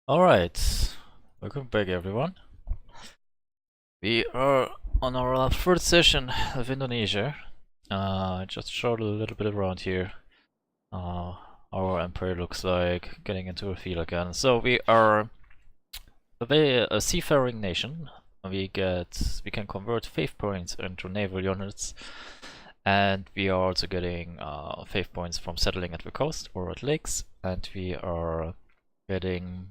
Alright, welcome back everyone. We are on our third session of Indonesia. Just showed a little bit around here. Our empire looks like getting into a field again. So we are a seafaring nation. We can convert faith points into naval units, and we are also getting faith points from settling at the coast or at lakes, and we are getting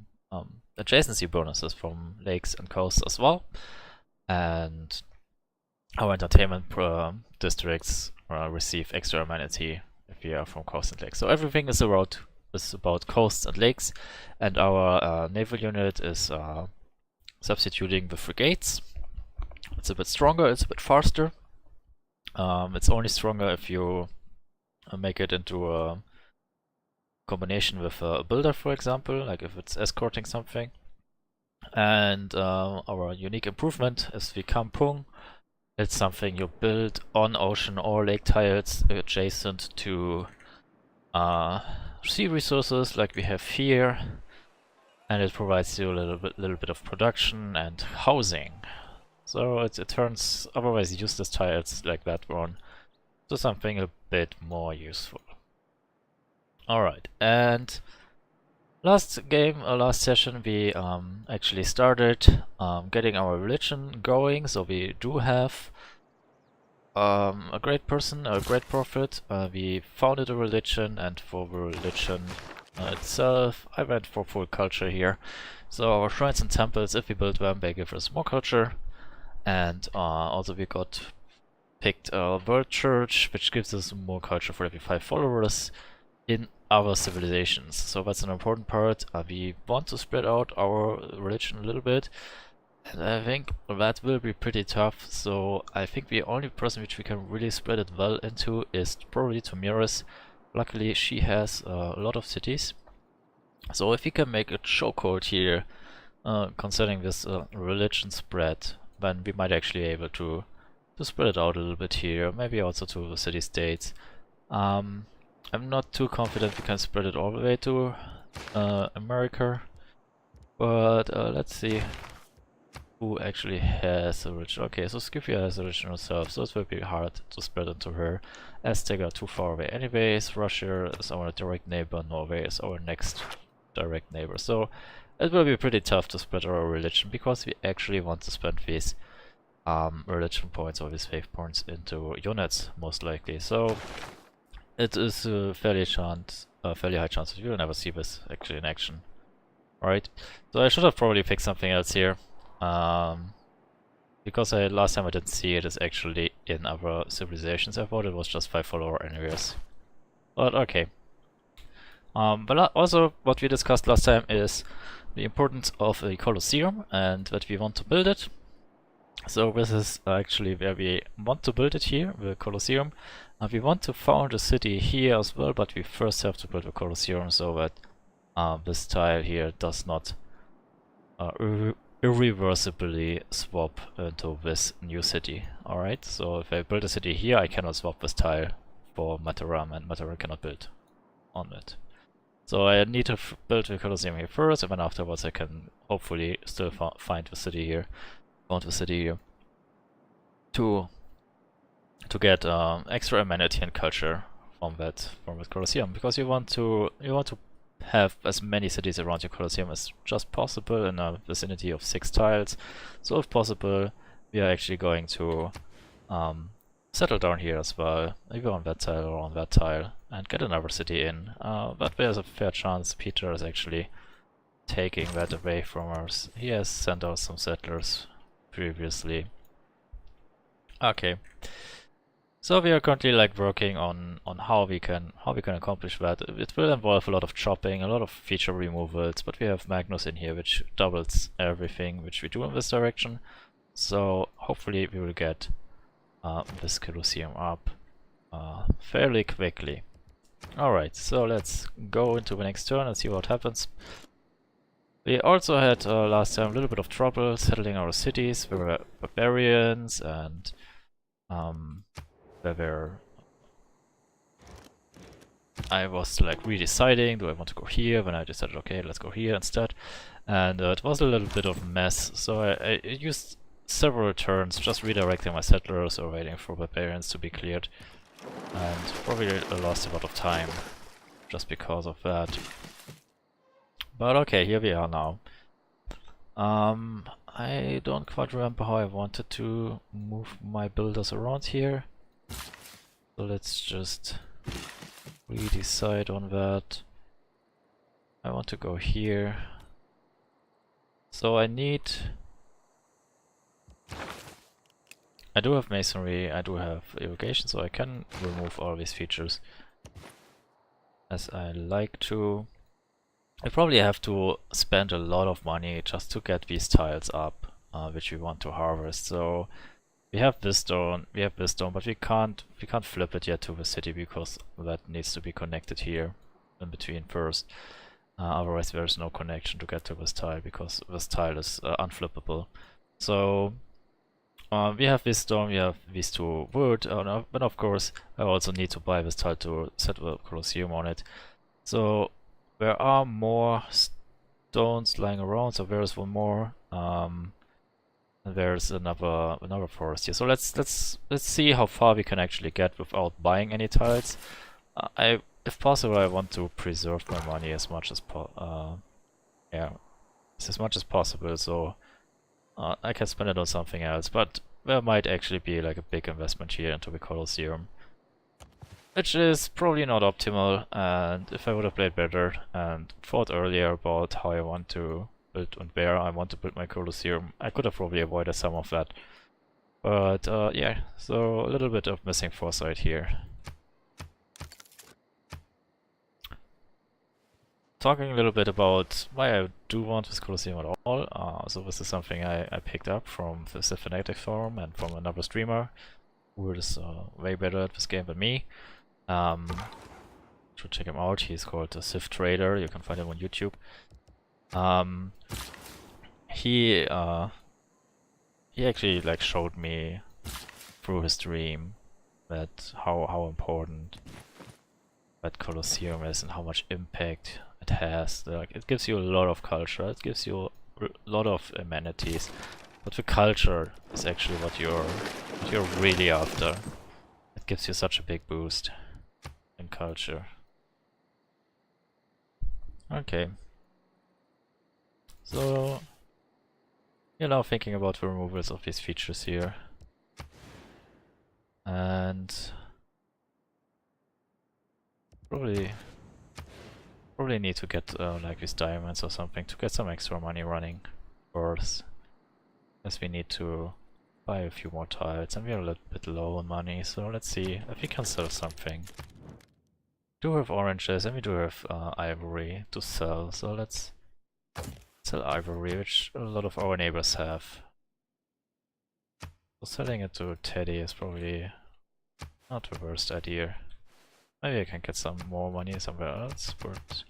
adjacency bonuses from lakes and coasts as well. And our entertainment districts receive extra amenity if we are from coast and lakes. So everything is about coasts and lakes, and our naval unit is substituting the frigates. It's a bit stronger, it's a bit faster. It's only stronger if you make it into a combination with a builder, for example, like if it's escorting something. And our unique improvement is the kampung. It's something you build on ocean or lake tiles adjacent to sea resources like we have here, and it provides you a little bit of production and housing. So it turns otherwise useless tiles like that one to something a bit more useful. Alright, and last session we actually started getting our religion going, so we do have a great person, a great prophet. We founded a religion, and for the religion itself, I went for full culture here. So our shrines and temples, if we build them, they give us more culture, and also we got picked a world church, which gives us more culture for every 5 followers in our civilizations. So that's an important part. We want to spread out our religion a little bit, and I think that will be pretty tough. So I think the only person which we can really spread it well into is probably Tomiris. Luckily she has a lot of cities, so if we can make a chokehold here concerning this religion spread, then we might actually be able to spread it out a little bit here, maybe also to the city-states. I'm not too confident we can spread it all the way to America, but let's see who actually has original. Okay, so Scythia has original self, so it will be hard to spread into her. Aztec are too far away anyways. Russia is our direct neighbor, Norway is our next direct neighbor, so it will be pretty tough to spread our religion, because we actually want to spend these religion points or these faith points into units, most likely. So it is a fairly high chance that we will never see this actually in action. Alright, so I should have probably picked something else here. Because last time I didn't see it is actually in other civilizations. I thought it was just 5 follower anyways. But okay. But also what we discussed last time is the importance of a Colosseum and that we want to build it. So this is actually where we want to build it here, the Colosseum. We want to found a city here as well, but we first have to build a Colosseum so that this tile here does not irreversibly swap into this new city. Alright, so if I build a city here, I cannot swap this tile for Mataram, and Mataram cannot build on it. So I need to build the Colosseum here first, and then afterwards I can hopefully still find the city here. Found the city here to get extra amenity and culture from that Colosseum, because you want to have as many cities around your Colosseum as just possible in a vicinity of 6 tiles. So if possible, we are actually going to settle down here as well, either on that tile or on that tile, and get another city in. But there's a fair chance Peter is actually taking that away from us. He has sent out some settlers previously. Okay, so we are currently like working on how we can accomplish that. It will involve a lot of chopping, a lot of feature removals, but we have Magnus in here, which doubles everything which we do in this direction. So hopefully we will get this Colosseum up fairly quickly. Alright, so let's go into the next turn and see what happens. We also had last time a little bit of trouble settling our cities. There were barbarians, and there were I was like redeciding, do I want to go here? When I decided, okay, let's go here instead. And it was a little bit of a mess, so I used several turns just redirecting my settlers or waiting for barbarians to be cleared. And probably lost a lot of time just because of that. But okay, here we are now. I don't quite remember how I wanted to move my builders around here. So let's just redecide on that. I want to go here. So I do have masonry, I do have irrigation, so I can remove all these features as I like to. I probably have to spend a lot of money just to get these tiles up, which we want to harvest. So we have this stone, but we can't flip it yet to the city because that needs to be connected here in between first. Otherwise there is no connection to get to this tile because this tile is unflippable. So we have this stone, we have these two wood, but of course I also need to buy this tile to set the Colosseum on it. So there are more stones lying around, so there is one more. And there's another forest here. So let's see how far we can actually get without buying any tiles. If possible, I want to preserve my money as much as possible, so I can spend it on something else. But there might actually be like a big investment here into the Colosseum, which is probably not optimal. And if I would have played better and thought earlier about how I want to build and where I want to build my Colosseum, I could have probably avoided some of that. But yeah, so a little bit of missing foresight here. Talking a little bit about why I do want this Colosseum at all. So this is something I picked up from the Fanatic forum and from another streamer who is way better at this game than me. Should check him out. He's called the Civ Trader. You can find him on YouTube. He actually like showed me through his stream that how important that Colosseum is and how much impact it has. Like, it gives you a lot of culture, it gives you a lot of amenities, but the culture is actually what you're really after. It gives you such a big boost in culture. Okay. So you're now thinking about the removals of these features here. And probably need to get like these diamonds or something to get some extra money running first, as we need to buy a few more tiles and we're a little bit low on money. So let's see if we can sell something. We do have oranges and we do have ivory to sell, so let's sell ivory, which a lot of our neighbors have. So selling it to Teddy is probably not the worst idea. Maybe I can get some more money somewhere else, but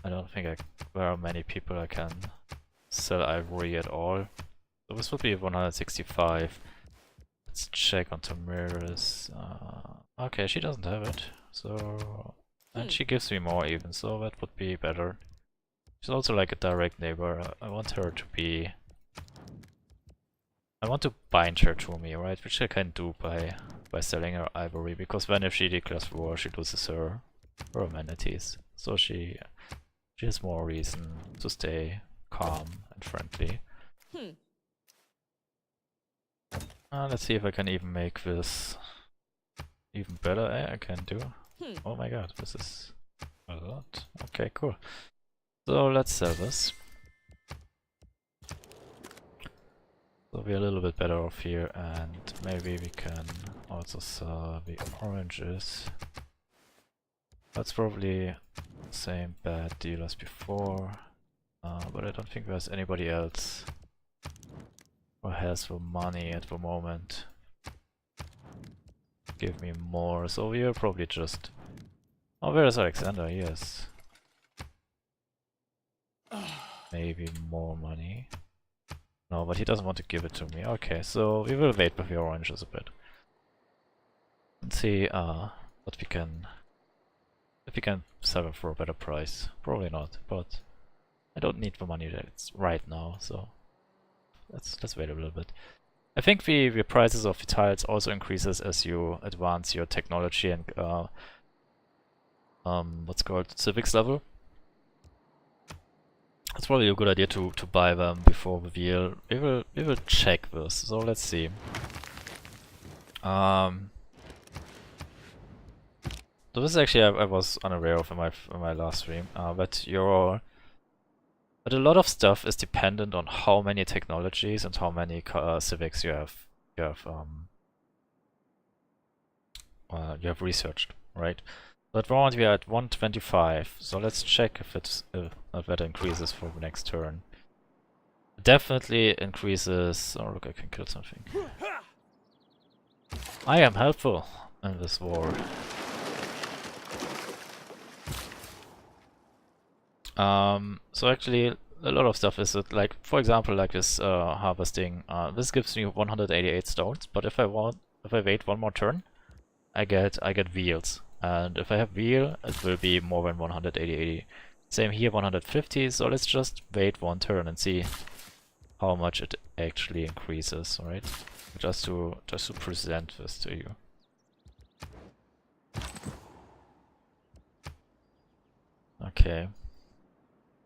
I don't think there are many people I can sell ivory at all. So this would be 165. Let's check on Tamira's. Okay, she doesn't have it. So, and she gives me more even, so that would be better. She's also like a direct neighbor. I want her to be... I want to bind her to me, right? Which I can do by selling her ivory, because then if she declares war, she loses her amenities. So she has more reason to stay calm and friendly. Let's see if I can even make this even better. I can do. Oh my god, this is a lot. Okay, cool. So let's sell this. So we're a little bit better off here, and maybe we can also sell the oranges. That's probably the same bad deal as before, but I don't think there's anybody else who has the money at the moment. Give me more, so we'll probably just... Oh, where is Alexander? Yes. Maybe more money. No, but he doesn't want to give it to me. Okay, so we will wait with the oranges a bit. Let's see, But if we can sell them for a better price. Probably not, but I don't need the money that's right now, so let's wait a little bit. I think the prices of the tiles also increases as you advance your technology and what's called civics level. It's probably a good idea to buy them before the reveal. We will check this. So let's see. So this is actually I was unaware of in my last stream. But a lot of stuff is dependent on how many technologies and how many civics you have researched, right? So at the moment we are at 125. So let's check if that increases for the next turn. It definitely increases. Oh look, I can kill something. I am helpful in this war. So actually, a lot of stuff is that, like, for example, like this harvesting. This gives me 188 stones, but if I wait one more turn, I get wheels, and if I have wheel, it will be more than 180. Same here, 150. So let's just wait one turn and see how much it actually increases, right? Just to present this to you. Okay.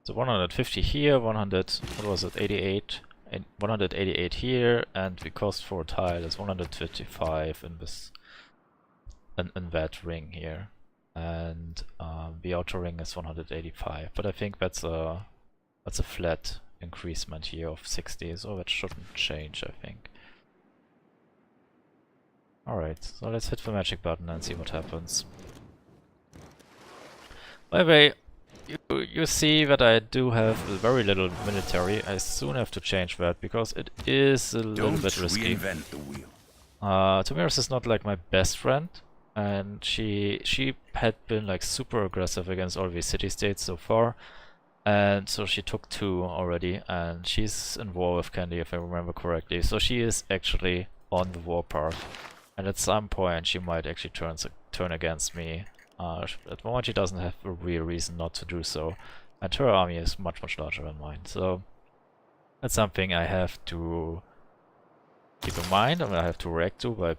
So 150 here, 100, what was it, 88, and 188 here, and the cost for a tile is 155 in this, in that ring here, and the outer ring is 185. But I think that's a flat increasement here of 60, so that shouldn't change, I think. All right, so let's hit the magic button and see what happens. By the way, you see that I do have very little military. I soon have to change that because it is a little bit risky. Tamiris is not like my best friend, and she had been like super aggressive against all these city-states so far, and so she took 2 already, and she's in war with Candy if I remember correctly. So she is actually on the war path, and at some point she might actually turn against me. At the moment she doesn't have a real reason not to do so, and her army is much larger than mine, so that's something I have to keep in mind, and I have to react to by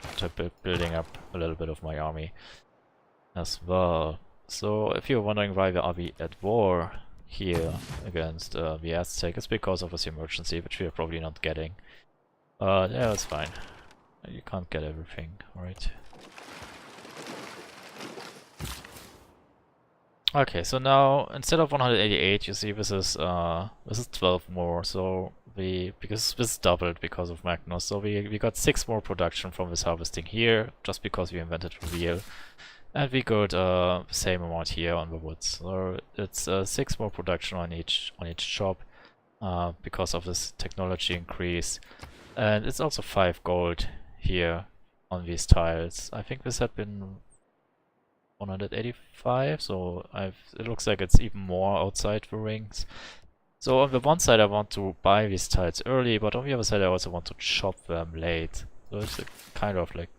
building up a little bit of my army as well. So if you're wondering why are we at war here against the Aztec, it's because of this emergency, which we are probably not getting. Yeah, that's fine. You can't get everything, right? Okay, so now instead of 188, you see this is 12 more. So because this doubled because of Magnus, so we got 6 more production from this harvesting here, just because we invented the wheel, and we got the same amount here on the woods. So it's 6 more production on each shop because of this technology increase, and it's also 5 gold here on these tiles. I think this had been 185, so it looks like it's even more outside the rings. So on the one side I want to buy these tiles early, but on the other side I also want to chop them late. So it's kind of like,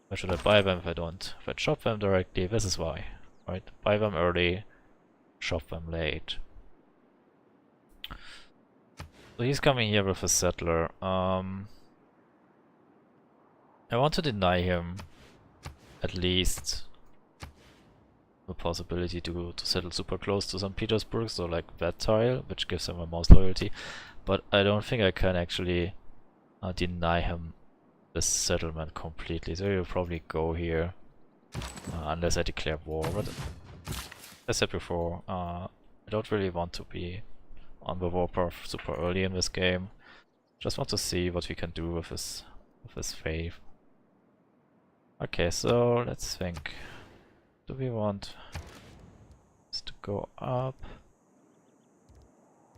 why should I buy them if I chop them directly? This is why, right? Buy them early, chop them late. So he's coming here with a settler. I want to deny him at least the possibility to settle super close to St. Petersburg, so like that tile, which gives him the most loyalty. But I don't think I can actually deny him this settlement completely. So he'll probably go here unless I declare war. But as I said before, I don't really want to be on the war path super early in this game. Just want to see what we can do with this faith. Okay, so let's think. Do we want this to go up?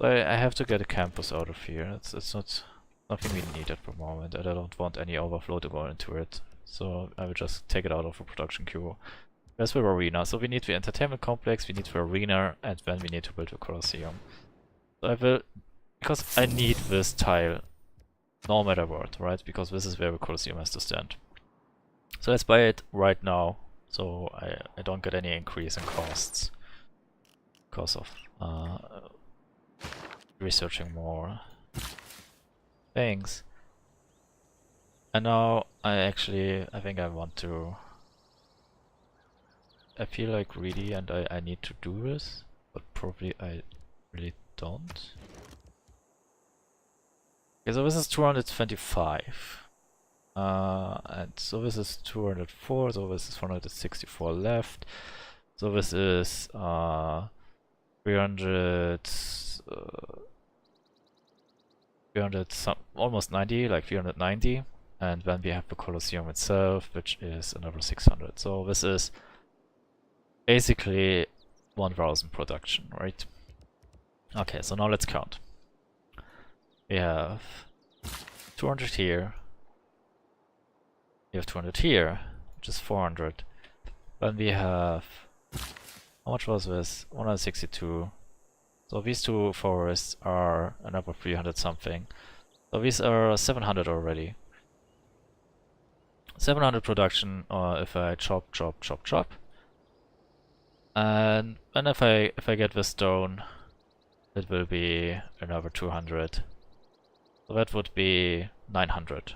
I have to get a campus out of here. It's not nothing we need at the moment, and I don't want any overflow to go into it. So I will just take it out of the production queue. There's the arena. So we need the entertainment complex, we need the arena, and then we need to build a Colosseum. So I will, because I need this tile no matter what, right? Because this is where the Colosseum has to stand. So let's buy it right now so I don't get any increase in costs because of researching more things. And now I think I want to, I feel like greedy and I need to do this, but probably I really don't. Okay, so this is 225. And so this is 204, so this is 164 left. So this is 300, 300 some, almost 90, like 390. And then we have the Colosseum itself, which is another 600. So this is basically 1000 production, right? Okay, so now let's count. We have 200 here. We have 200 here, which is 400. Then we have, how much was this? 162. So these two forests are another 300 something. So these are 700 already. 700 production, or if I chop. And then if I get the stone, it will be another 200. So that would be 900.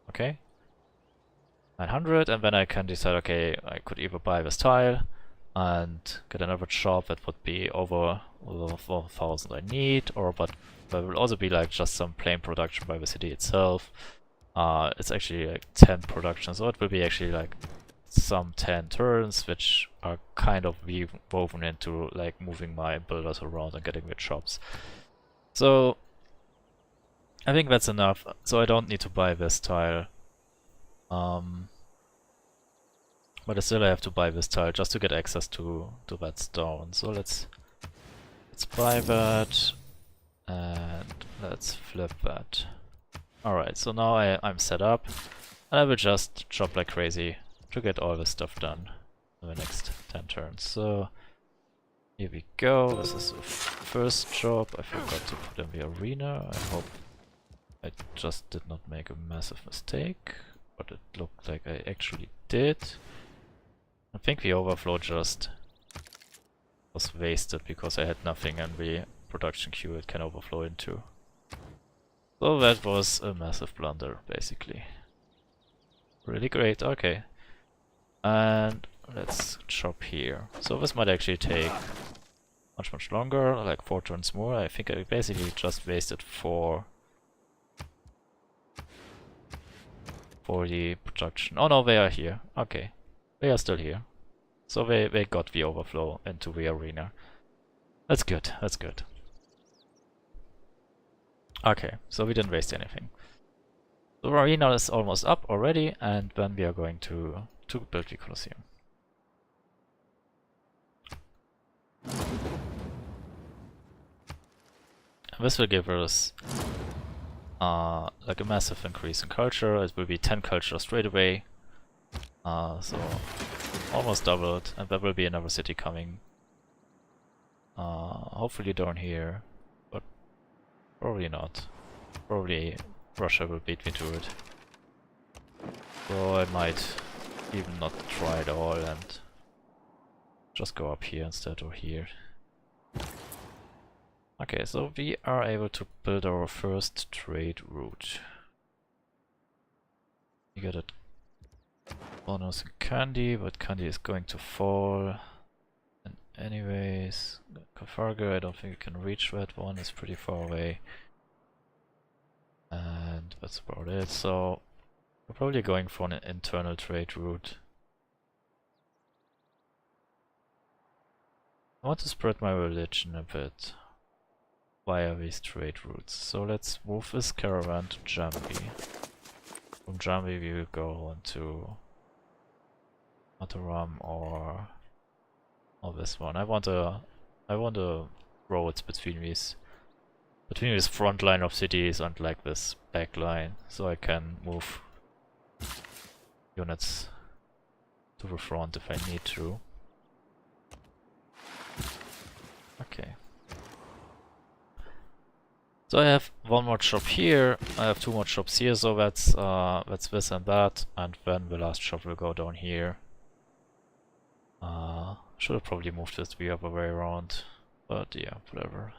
Okay? 900, and then I can decide, okay, I could either buy this tile and get another shop that would be over 4,000 I need, or but there will also be like just some plain production by the city itself. It's actually like 10 production, so it will be actually like some 10 turns, which are kind of woven into like moving my builders around and getting the shops. So I think that's enough, so I don't need to buy this tile. But still I have to buy this tile just to get access to that stone. So let's buy that and let's flip that. Alright, so now I'm set up and I will just chop like crazy to get all this stuff done in the next 10 turns. So here we go. This is the first job. I forgot to put in the arena. I hope I just did not make a massive mistake, but it looked like I actually did. I think the overflow just was wasted because I had nothing in the production queue it can overflow into. So that was a massive blunder, basically. Really great, okay. And let's chop here. So this might actually take much longer, like 4 turns more. I think I basically just wasted 4 for the production. Oh no, they are here. Okay. They are still here. So they got the overflow into the arena. That's good, that's good. Okay, so we didn't waste anything. The arena is almost up already, and then we are going to build the Colosseum. And this will give us like a massive increase in culture. It will be 10 culture straight away. So almost doubled, and there will be another city coming. Hopefully down here, but probably not. Probably Russia will beat me to it. So I might even not try at all and just go up here instead of here. Okay, so we are able to build our first trade route. We got a bonus in candy, but candy is going to fall. And anyways, Kafarga, I don't think we can reach that one, it's pretty far away. And that's about it, so we're probably going for an internal trade route. I want to spread my religion a bit via these trade routes. So let's move this caravan to Jambi. From Jambi we will go on to Mataram or this one. I want a road between these front line of cities and like this back line, so I can move units to the front if I need to. Okay. So I have one more shop here, I have 2 more shops here, so that's this and that, and then the last shop will go down here. Should have probably moved this the other way around, but yeah, whatever.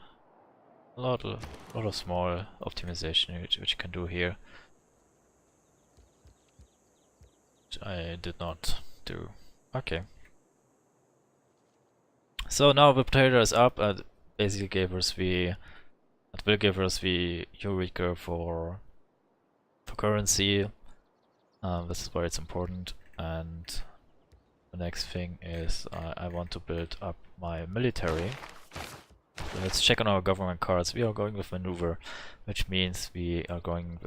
A lot of small optimization which you can do here, which I did not do. Okay. So now the potato is up and basically gave us the, it will give us the Eureka for currency. This is why it's important. And the next thing is I want to build up my military. So let's check on our government cards. We are going with maneuver, which means we are going.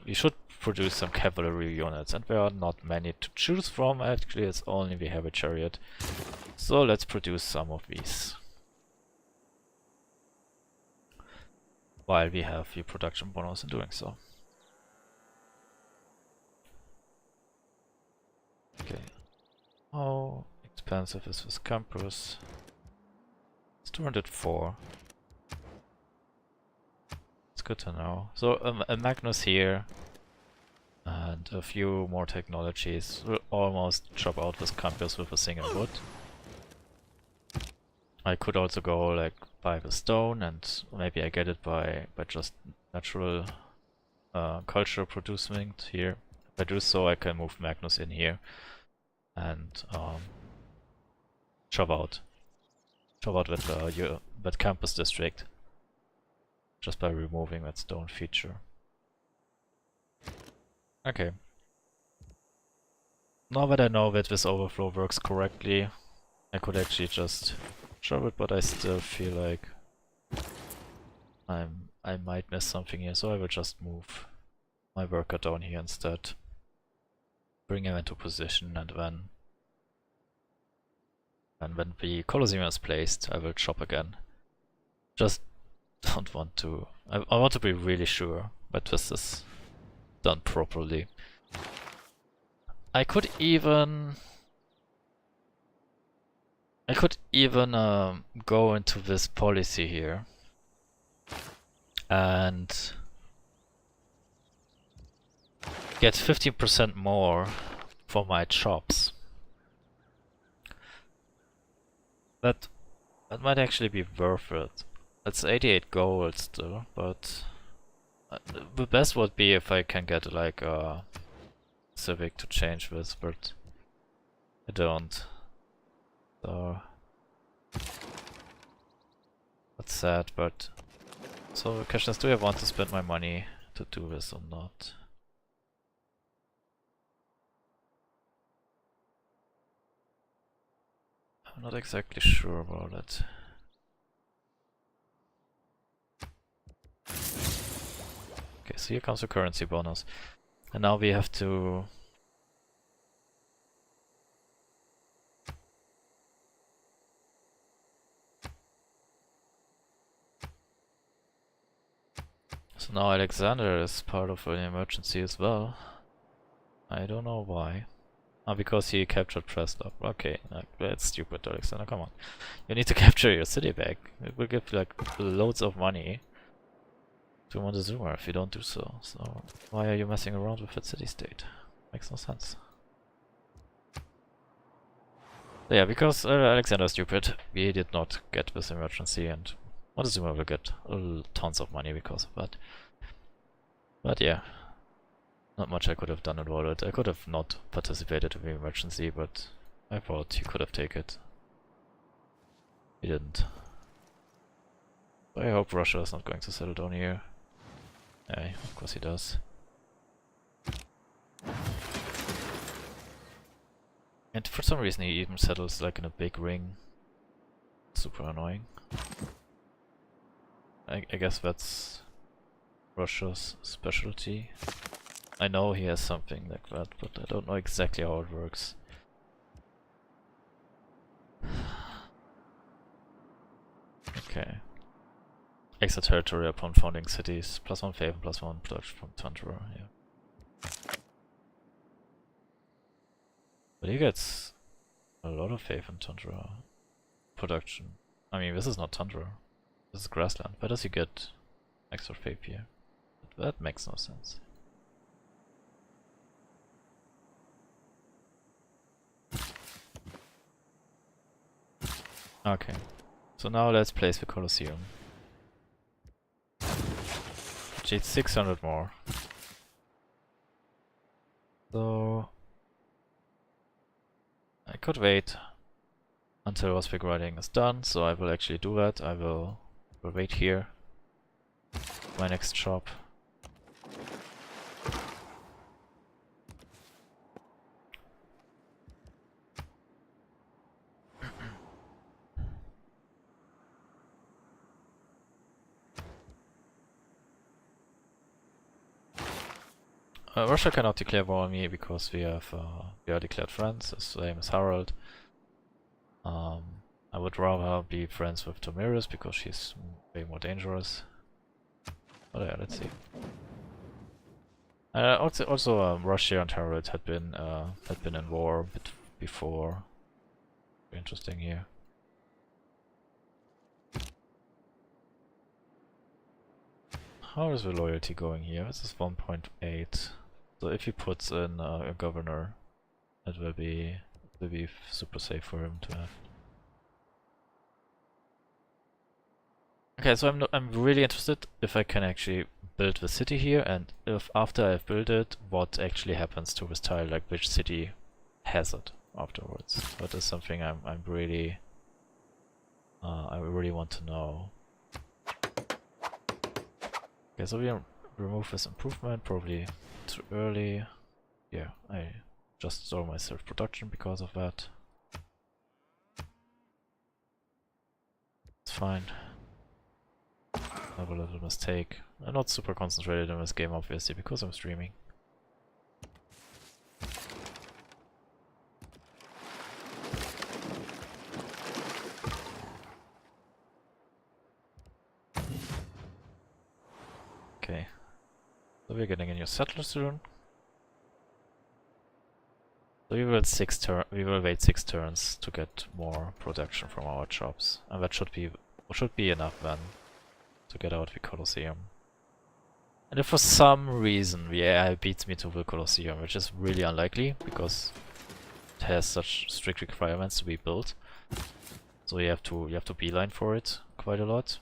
We should produce some cavalry units, and there are not many to choose from. Actually, it's only we have a chariot. So let's produce some of these, while we have the production bonus in doing so. Okay. How expensive is this campus? It's 204. It's good to know. So a Magnus here and a few more technologies will almost chop out this campus with a single wood. I could also go like buy the stone, and maybe I get it by just natural culture producing here. If I do so, I can move Magnus in here and chop out that campus district just by removing that stone feature. Okay. Now that I know that this overflow works correctly, I could actually just chop it, but I still feel like I might miss something here, so I will just move my worker down here instead. Bring him into position, and then when the Colosseum is placed, I will chop again. Just don't want to... I want to be really sure that this is done properly. I could even go into this policy here and get 15% more for my chops. That might actually be worth it. It's 88 gold still, but the best would be if I can get like a civic to change this, but I don't. So that's sad, but so the question is, do I want to spend my money to do this or not? I'm not exactly sure about it. Okay, so here comes the currency bonus. And now we have to... So now Alexander is part of an emergency as well. I don't know why. Ah, because he captured Preslop. Okay, like, that's stupid, Alexander, come on. You need to capture your city back. It will give like loads of money to Montezuma if you don't do so. So why are you messing around with that city-state? Makes no sense. So yeah, because Alexander is stupid, we did not get this emergency, and Montezuma will get tons of money because of that. But yeah, not much I could have done about it. I could have not participated in the emergency, but I thought he could have taken it. He didn't. I hope Russia is not going to settle down here. Yeah, of course he does. And for some reason he even settles like in a big ring. Super annoying. I guess that's Russia's specialty. I know he has something like that, but I don't know exactly how it works. Okay. Extra territory upon founding cities. +1 favor, +1 production from Tundra. Yeah. But he gets a lot of faith in Tundra production. I mean, this is not Tundra. This is grassland. Why does he get extra faith here? That makes no sense. Okay, so now let's place the Colosseum. Which needs 600 more. So I could wait until Waspik writing is done, so I will actually do that. I will wait here. My next shop. Russia cannot declare war on me because we are declared friends, the same as Harold. I would rather be friends with Tomiris because she's way more dangerous. But yeah, let's see. Also, Russia and Harold had been in war a bit before. Interesting here. How is the loyalty going here? This is 1.8. So if he puts in a governor, it will be super safe for him to have. Okay, so I'm really interested if I can actually build the city here, and if after I've built it, what actually happens to this tile, like which city has it afterwards. That is something I'm really I really want to know. Okay, so we remove this improvement, probably too early. Yeah, I just stole my self-production because of that. It's fine. I have a little mistake. I'm not super concentrated in this game obviously because I'm streaming. Okay. So we're getting a new settler soon. So we will wait 6 turns to get more production from our shops. And that should be enough then to get out the Colosseum. And if for some reason the AI beats me to the Colosseum, which is really unlikely because it has such strict requirements to be built, so you have to beeline for it quite a lot.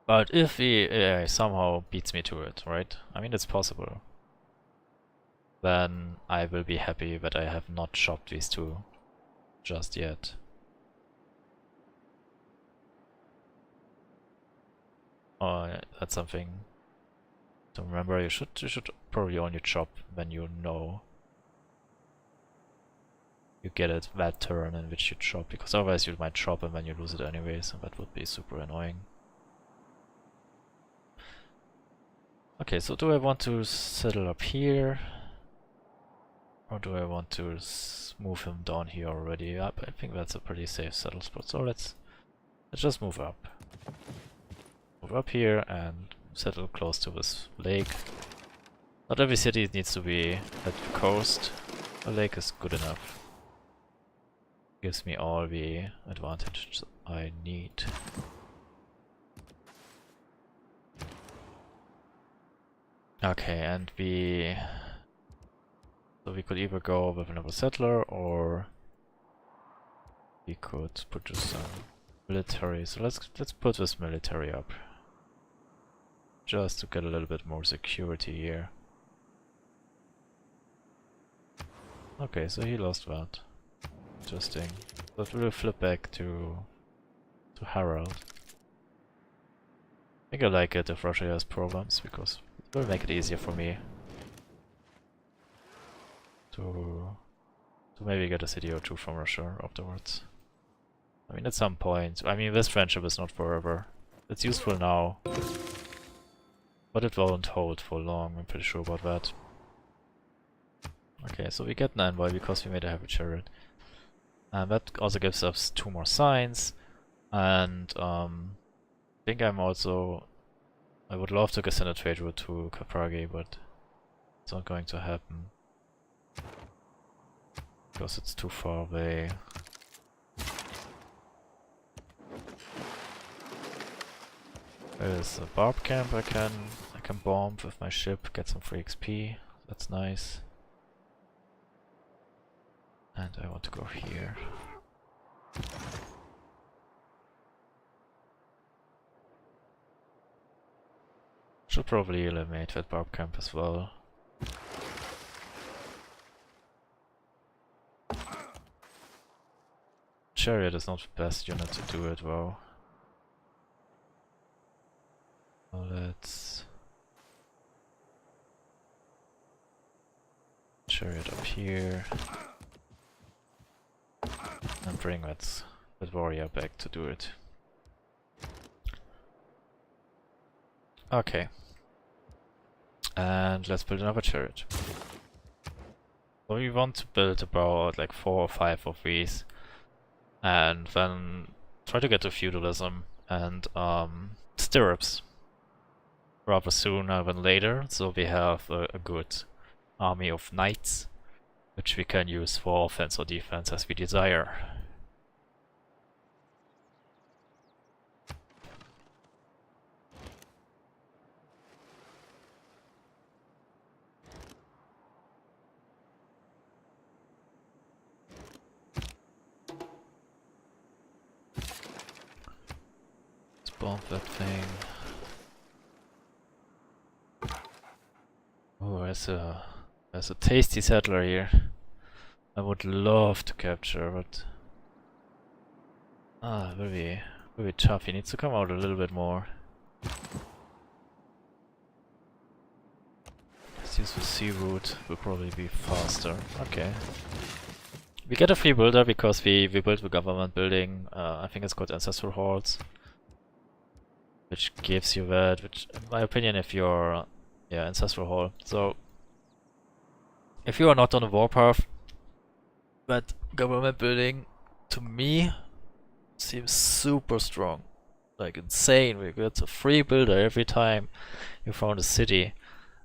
But if the AI somehow beats me to it, right? I mean, it's possible. Then I will be happy that I have not shopped these two just yet. Oh, that's something to remember. You should probably only chop when you know you get it that turn in which you chop, because otherwise you might chop and then you lose it anyways, and that would be super annoying. Okay, so do I want to settle up here? Or do I want to move him down here already? I think that's a pretty safe settle spot, so let's just move up. Move up here and settle close to this lake. Not every city needs to be at the coast. A lake is good enough. Gives me all the advantages I need. Okay, and so we could either go with another settler or we could put just some military. So let's put this military up. Just to get a little bit more security here. Okay, so he lost that. Interesting. But we'll flip back to Harold. I think I like it if Russia has problems, because it will make it easier for me to maybe get a city or two from Russia afterwards. I mean, at some point. I mean, this friendship is not forever. It's useful now, but it won't hold for long, I'm pretty sure about that. Okay, so we get an envoy because we made a heavy chariot. And that also gives us 2 more signs. And I think I would love to send a trade route to Capragi, but it's not going to happen. Because it's too far away. There's a barb camp I can bomb with my ship, get some free XP. That's nice. And I want to go here. Should probably eliminate that barb camp as well. Chariot is not the best unit to do it though. So let's Chariot up here and bring that warrior back to do it. Okay. And let's build another chariot. So we want to build about like 4 or 5 of these and then try to get to feudalism and stirrups rather sooner than later, so we have a good army of knights which we can use for offense or defense as we desire. Bomb that thing. Oh, there's a tasty settler here. I would love to capture, but will be tough. He needs to come out a little bit more. Let's use the sea route. Will probably be faster. Okay. We get a free builder because we built the government building. I think it's called Ancestral Halls, which gives you that, which in my opinion, if you're Ancestral Hall. So if you are not on a warpath, that government building to me seems super strong. Like insane. We get a free builder every time you found a city.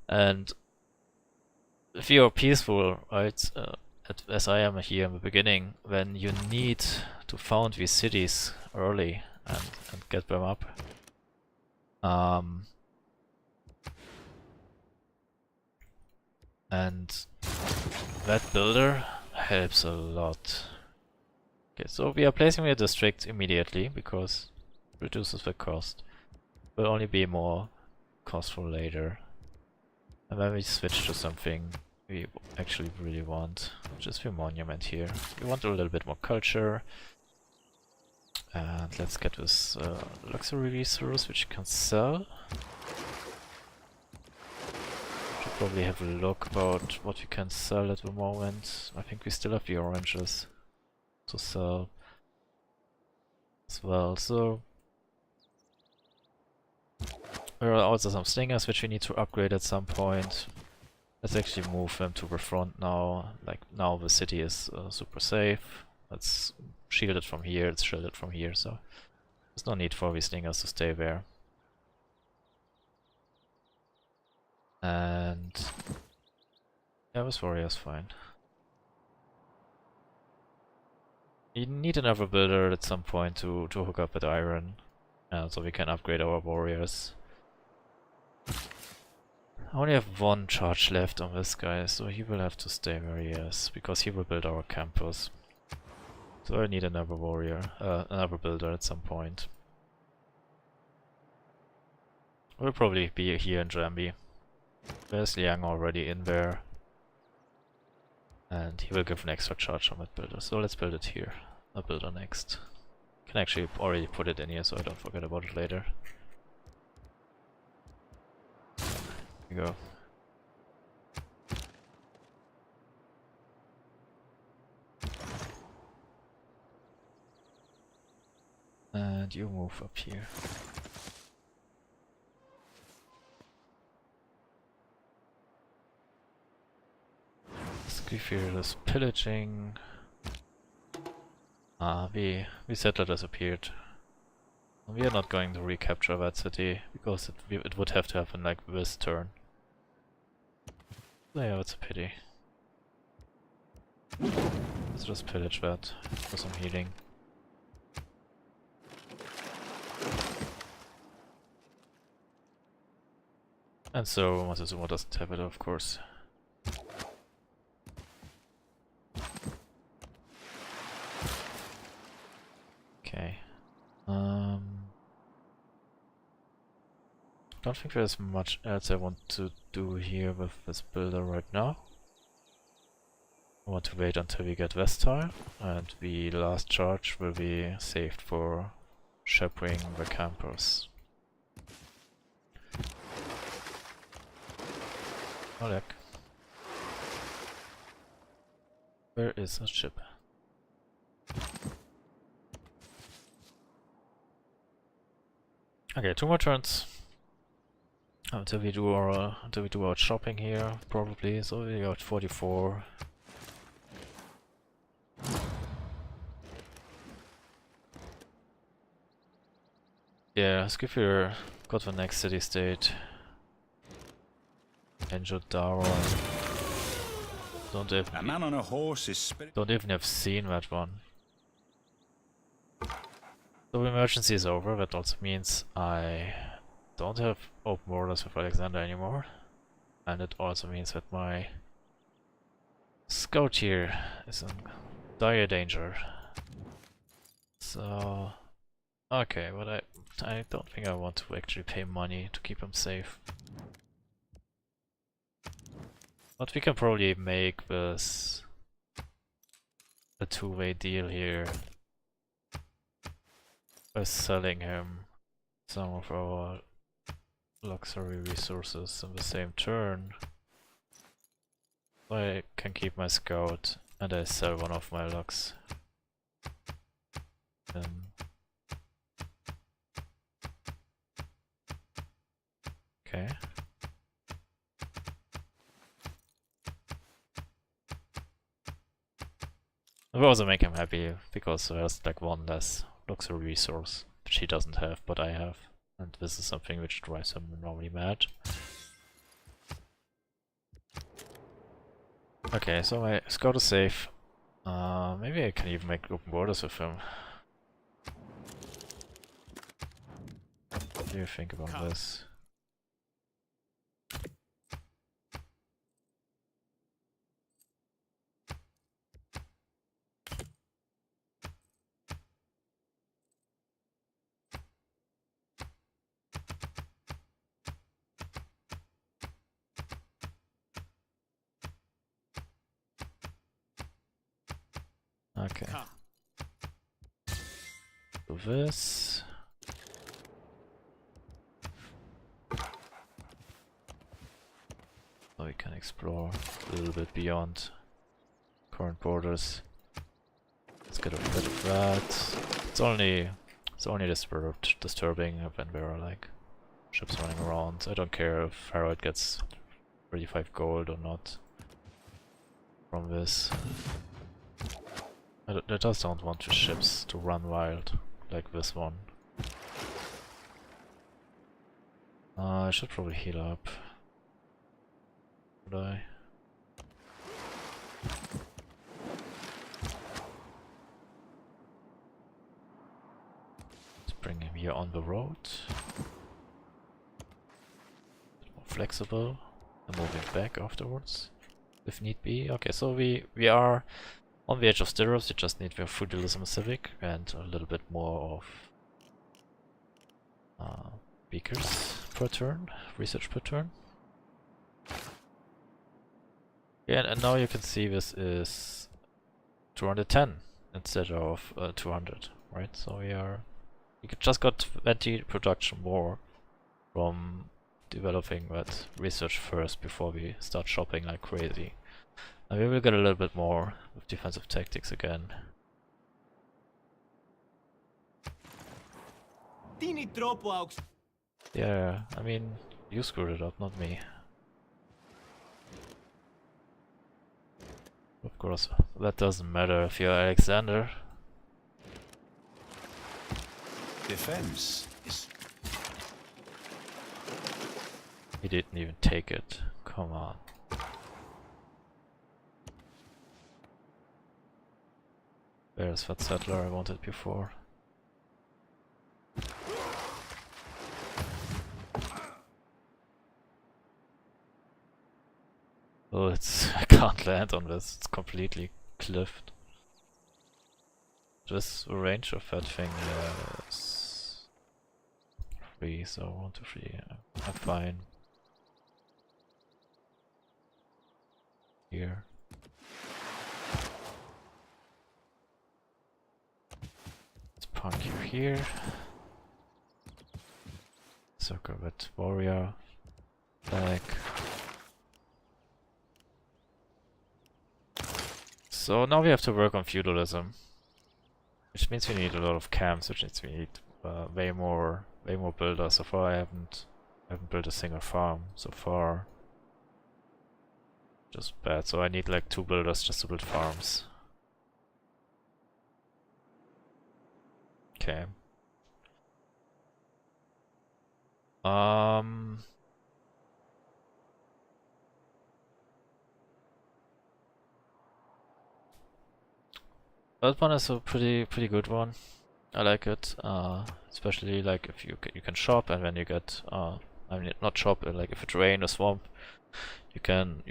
And if you are peaceful, right, as I am here in the beginning, then you need to found these cities early and get them up. And that builder helps a lot. Okay, so we are placing a district immediately because it reduces the cost. Will only be more costful later. And then we switch to something we actually really want, which is the monument here. We want a little bit more culture. And let's get this luxury resource which you can sell. Should probably have a look about what we can sell at the moment. I think we still have the oranges to sell as well. So there are also some slingers which we need to upgrade at some point. Let's actually move them to the front now. Like now the city is super safe. It's shielded from here, it's shielded from here, so there's no need for these slingers to stay there. And yeah, this warrior's fine. We need another builder at some point to hook up with iron, so we can upgrade our warriors. I only have 1 charge left on this guy, so he will have to stay where he is, because he will build our campus. So I need another warrior, another builder at some point. We'll probably be here in Jambi. There's Liang already in there. And he will give an extra charge on that builder, so let's build it here. A builder next. Can actually already put it in here so I don't forget about it later. Here we go. And you move up here. Fearless pillaging. We settler disappeared. We are not going to recapture that city because it would have to happen like this turn. So yeah, that's a pity. Let's just pillage that for some healing. And so Montezuma doesn't have it, of course. Okay. don't think there's much else I want to do here with this builder right now. I want to wait until we get Vestile, and the last charge will be saved for shepherding the campers. Oleg. Where is a ship? Okay, 2 more turns until we do our shopping here, probably. So we got 44. Yeah, let's give her got the next city state. Gitarja. A man on a horse is Don't even have seen that one. So emergency is over. That also means I don't have open borders with Alexander anymore, and it also means that my scout here is in dire danger. So okay, but I don't think I want to actually pay money to keep him safe. But we can probably make this a two-way deal here by selling him some of our luxury resources in the same turn. I can keep my scout and I sell one of my lux. Okay. It will also make him happy because there's like one less luxury resource which he doesn't have but I have, and this is something which drives him normally mad. Okay, so my scout is safe. Maybe I can even make open borders with him. What do you think about this? Okay. So this. So we can explore a little bit beyond current borders. Let's get a bit of that. It's only disturbing when there are like ships running around. I don't care if Harold gets 35 gold or not from this. I just don't want the ships to run wild like this one. I should probably heal up. Should I? Let's bring him here on the road. More flexible and moving back afterwards if need be. Okay, so we are on the edge of stirrups. You just need the feudalism civic and a little bit more of beakers per turn, research per turn. Yeah, and now you can see this is 210 instead of 200, right? So we just got 20 production more from developing that research first before we start shopping like crazy. And we will get a little bit more with defensive tactics again. Yeah, I mean, you screwed it up, not me. Of course, that doesn't matter if you're Alexander. defense is... He didn't even take it. Come on. Where's that settler I wanted before? Oh, I can't land on this. It's completely cliffed. Just the range of that thing is 3, so 1, 2, 3. Yeah. I'm fine. Here. Let's park you here. Circle with warrior. Back. So now we have to work on feudalism. Which means we need a lot of camps, which means we need way more builders. So far I haven't built a single farm so far. Just bad. So I need like 2 builders just to build farms. Okay. That one is a pretty good one. I like it, especially like if you can shop, and when you get I mean not shop, like if it rain or swamp, you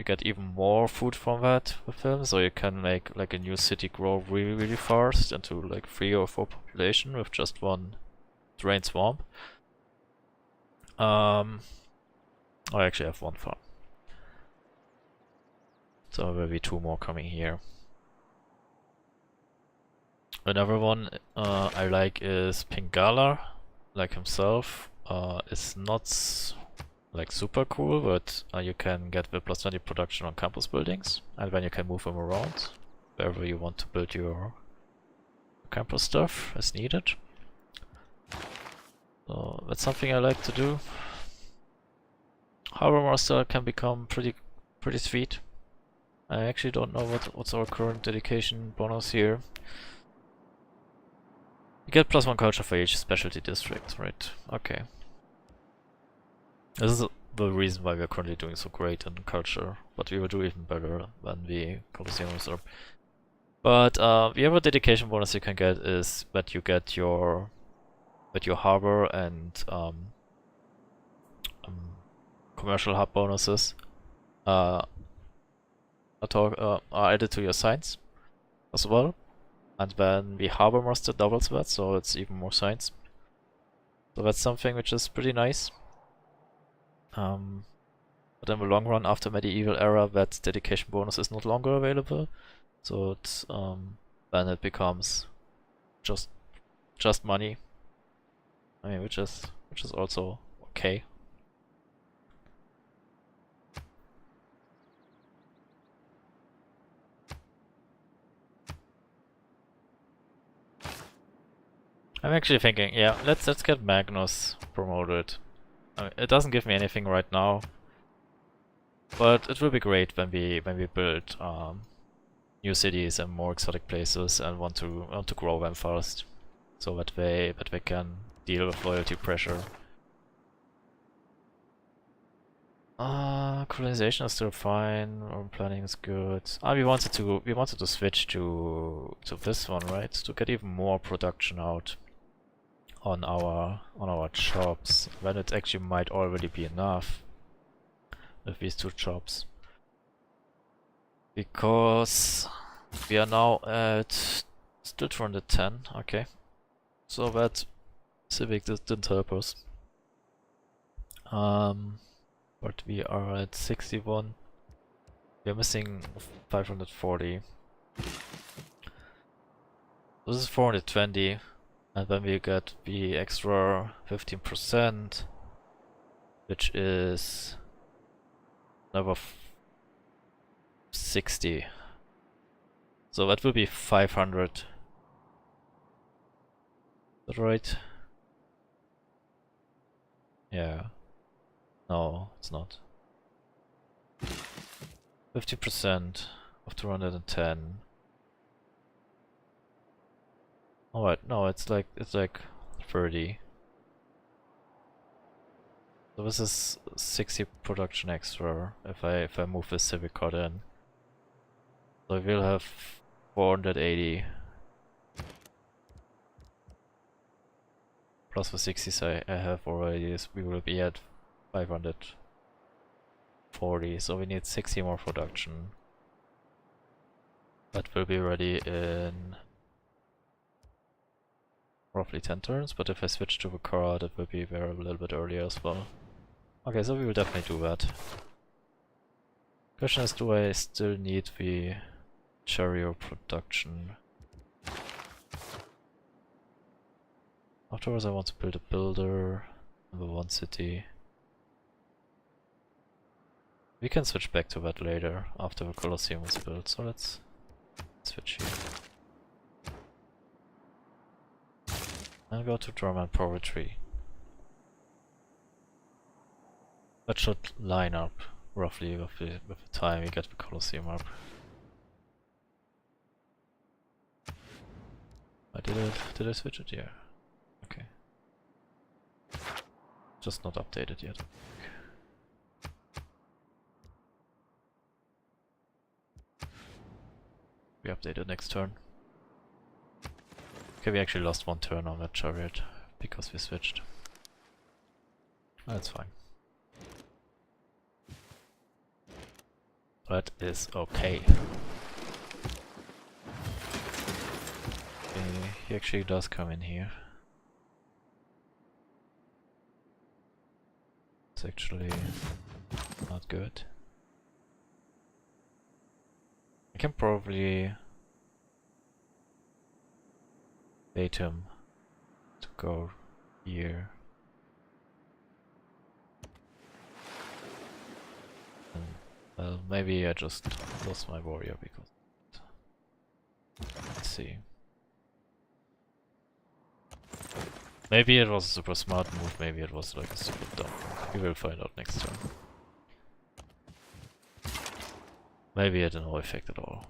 get even more food from that with them, so you can make like a new city grow really fast into like 3 or 4 population with just one drain swamp. I actually have 1 farm, so there will be 2 more coming here. Another one I like is Pingala, like himself. It's not like super cool, but you can get the +20 production on campus buildings, and then you can move them around wherever you want to build your campus stuff as needed. So that's something I like to do. Harbor Master can become pretty sweet. I actually don't know what's our current dedication bonus here. You get +1 culture for each specialty district, right? Okay. This is the reason why we're currently doing so great in culture, but we will do even better when we Colosseum Reserve. But the other dedication bonus you can get is that you get your harbor and commercial hub bonuses are added to your signs as well. And then the harbor master doubles that, so it's even more signs. So that's something which is pretty nice. But in the long run, after medieval era, that dedication bonus is not longer available. So it's then it becomes just money. I mean, which is also okay. I'm actually thinking, yeah, let's get Magnus promoted. I mean, it doesn't give me anything right now, but it will be great when we build new cities and more exotic places and want to grow them fast, so that they can deal with loyalty pressure. Colonization is still fine. Urban planning is good. We wanted to switch to this one, right? To get even more production out on our chops, when it actually might already be enough with these 2 chops. Because we are now at still 210, okay. So that Civic didn't help us. But we are at 61. We are missing 540. This is 420. And then we get the extra 15%, which is another 60. So that will be 500. Is that right? Yeah. No, it's not. 50% of 210. Oh wait, no, it's like 30. So this is 60 production extra if I move this civic card in. So we'll have 480. Plus the 60s I have already, we will be at 540, so we need 60 more production. That will be ready in roughly 10 turns, but if I switch to the card, it will be there a little bit earlier as well. Okay, so we will definitely do that. Question is, do I still need the chariot production? Afterwards I want to build a builder, number 1 city. We can switch back to that later, after the Colosseum is built, so let's switch here. And go to drama and poetry. That should line up roughly with the time we get the Colosseum up. Did I switch it? Yeah. Okay. Just not updated yet. We update it next turn. Okay, we actually lost 1 turn on that chariot because we switched. That's fine. That is okay. He actually does come in here. It's actually not good. I can probably bait him to go here. And, well, maybe I just lost my warrior because... Let's see. Maybe it was a super smart move, maybe it was like a super dumb move. We will find out next turn. Maybe it had no effect at all.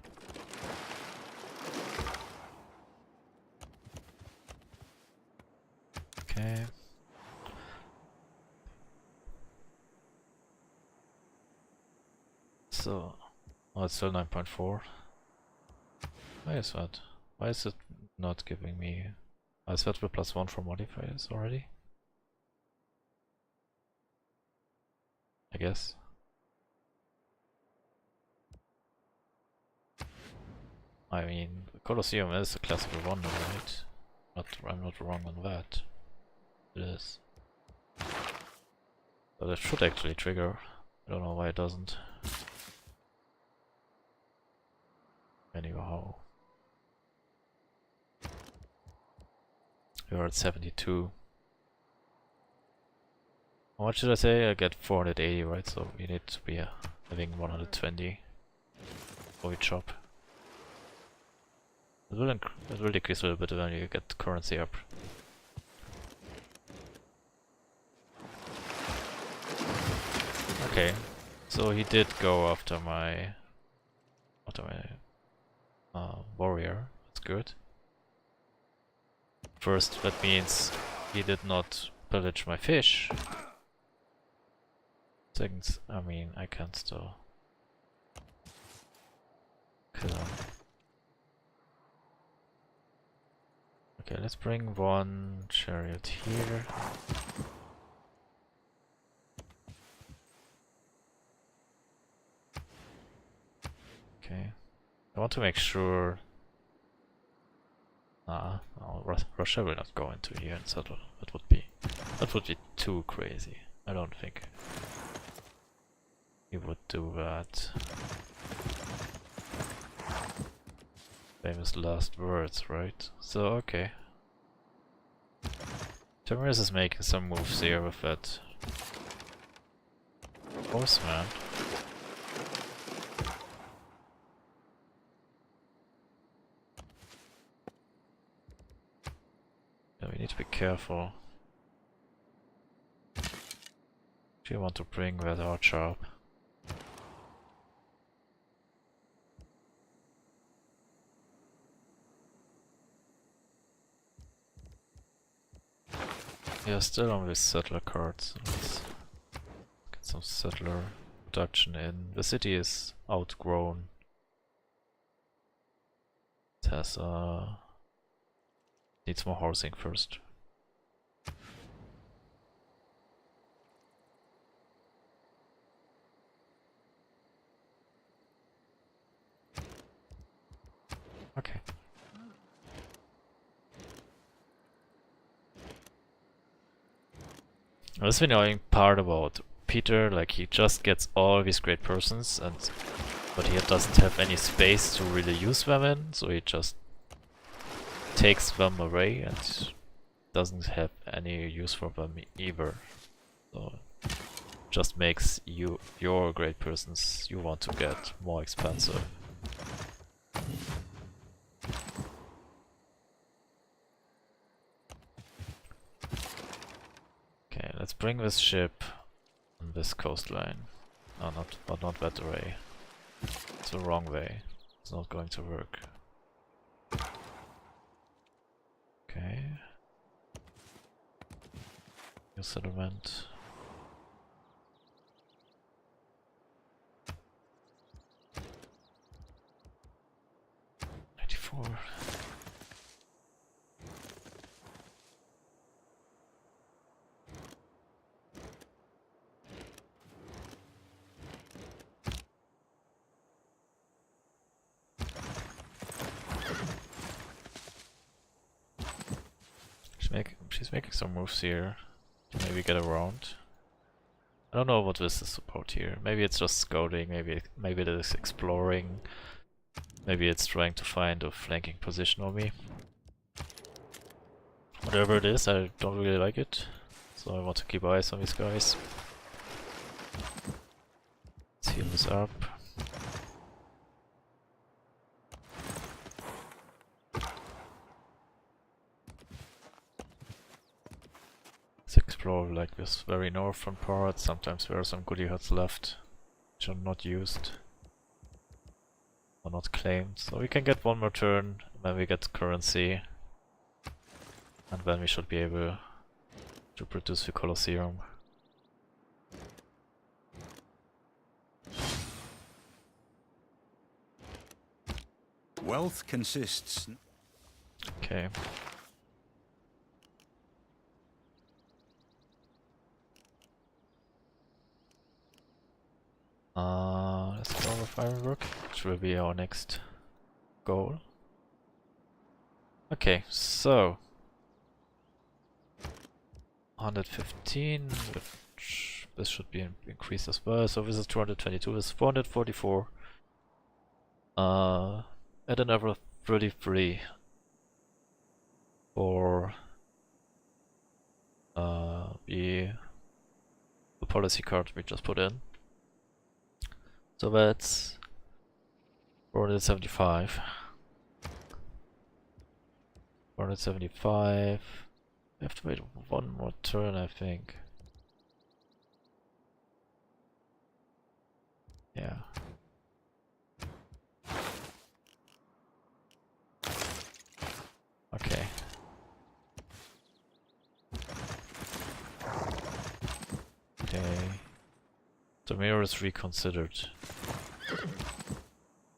Okay. So, oh, it's still 9.4. Why is that? Why is it not giving me... Oh, is that the +1 for modifiers already? I guess. I mean, Colosseum is a classical wonder, right? I'm not wrong on that. It is. But it should actually trigger. I don't know why it doesn't. Anyhow. We're at 72. How much did I say? I get 480, right? So we need to be having 120 before we chop. It will decrease a little bit when you get the currency up. Okay, so he did go after my warrior. That's good. First, that means he did not pillage my fish. Second, I mean, I can still kill him. Okay, let's bring 1 chariot here. Okay, I want to make sure. No, Russia will not go into here and settle. That would be too crazy. I don't think he would do that. Famous last words, right? So okay. Tamiris is making some moves here with that horseman. Yeah, we need to be careful. Do you want to bring that archer up? Yeah, still on this settler card, so let's get some settler production in. The city is outgrown. It has needs more housing first. Okay. That's the annoying part about Peter, like he just gets all these great persons, but he doesn't have any space to really use them in, so he just takes them away and doesn't have any use for them either. So just makes your great persons you want to get more expensive. Okay, let's bring this ship on this coastline. Oh, but not that way. It's the wrong way. It's not going to work. Okay. New settlement. '94. She's making some moves here to maybe get around. I don't know what this is about here. Maybe it's just scouting, maybe it is exploring, maybe it's trying to find a flanking position on me. Whatever it is, I don't really like it, so I want to keep eyes on these guys. Let's heal this up. Let's explore like this very northern part. Sometimes there are some goodie huts left which are not used or not claimed. So we can get one more turn, and then we get currency, and then we should be able to produce the Colosseum. Wealth consists. Okay. Let's go with firework, which will be our next goal. Okay, so 115, which this should be increased as well. So this is 222, this is 444. Add another 33 for the policy card we just put in. So that's 475. 475. We have to wait one more turn, I think. Yeah. Okay. Okay. The mirror is reconsidered.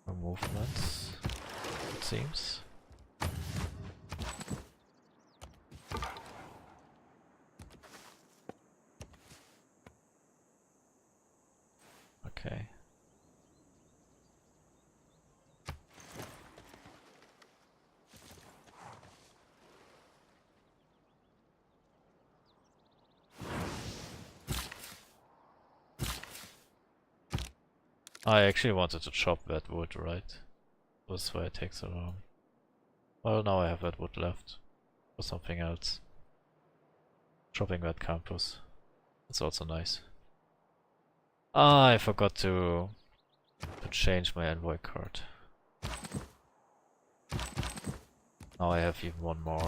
Our movements, it seems. Okay. I actually wanted to chop that wood, right? That's why it takes so long. Well, now I have that wood left for something else. Chopping that campus. That's also nice. Ah, I forgot to change my envoy card. Now I have even one more.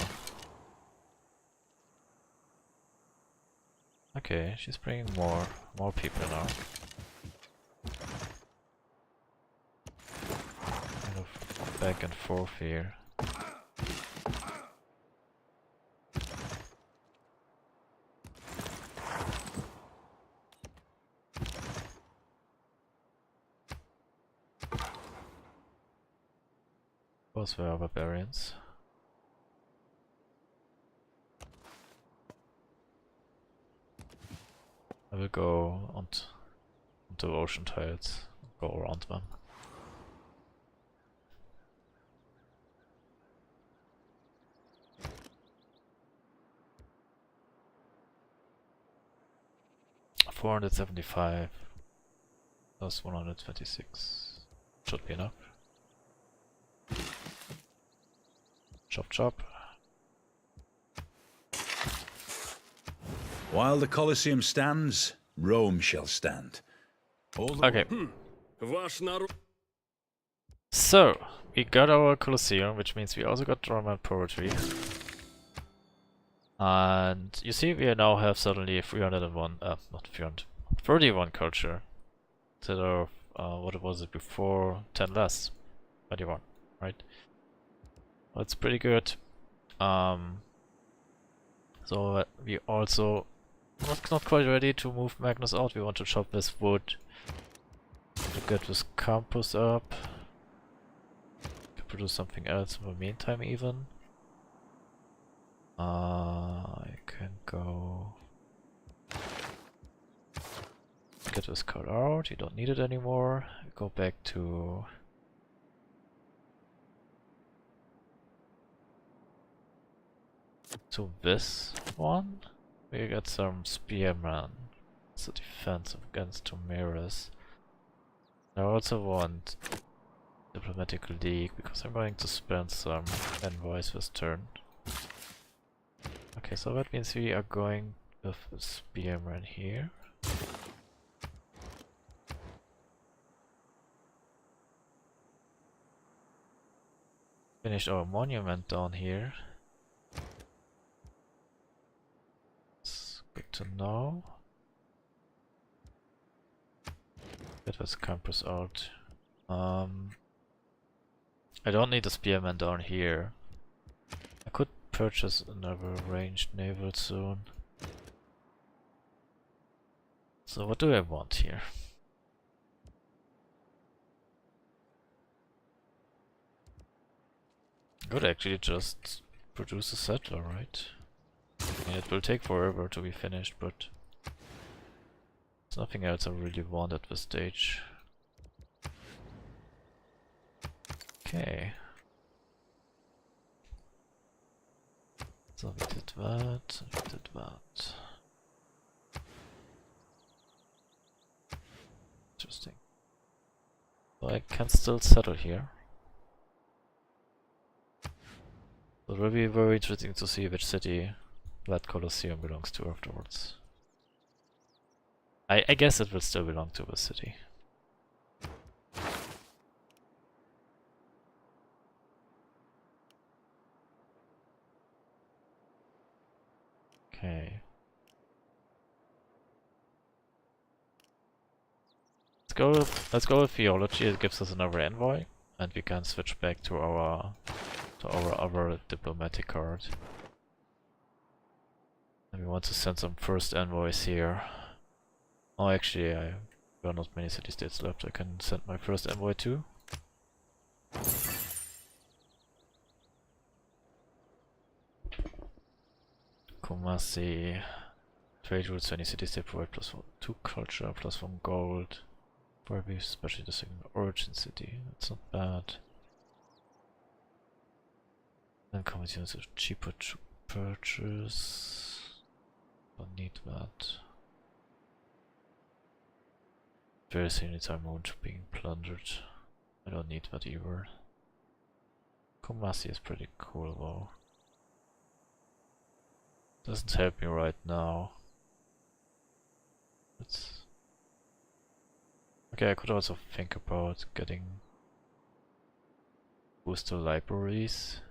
Okay, she's bringing more people now. Kind of back and forth here. Of course there are barbarians. I will go onto ocean tiles, go around them. 475 plus 126. Should be enough. Chop chop. While the Colosseum stands, Rome shall stand. All the Okay. So, we got our Colosseum, which means we also got Roman poetry. And you see, we now have suddenly 301, not 300, 31 culture. Instead of, what was it before? 10 less. 21, right? That's pretty good. So we also not quite ready to move Magnus out. We want to chop this wood to get this campus up. Can produce something else in the meantime even. I can go get this cut out. You don't need it anymore. Go back to this one. We got some spearmen. It's a defense against Tomeris. I also want Diplomatic League because I'm going to spend some envoys this turn. Okay, so that means we are going with a spearman here. Finished our monument down here. It's good to know. Get this campus out. I don't need a spearman down here. I could purchase another ranged naval soon. So what do I want here? I could actually just produce a settler, right? I mean, it will take forever to be finished, but there's nothing else I really want at this stage. Okay. So we did that, and we did that. Interesting. So I can still settle here. So it will be very interesting to see which city that Colosseum belongs to afterwards. I guess it will still belong to the city. Okay. Let's go with theology. It gives us another envoy, and we can switch back to our other diplomatic card. And we want to send some first envoys here. Oh, actually, there are not many city-states left. I can send my first envoy too. Kumasi. Trade routes to any city-state provide +2 culture, +1 gold. Probably especially the second origin city. That's not bad. Then comes units are cheaper to purchase. Don't need that. Various units are moved being plundered. I don't need that either. Kumasi is pretty cool though. Doesn't help me right now. Okay, I could also think about getting booster libraries.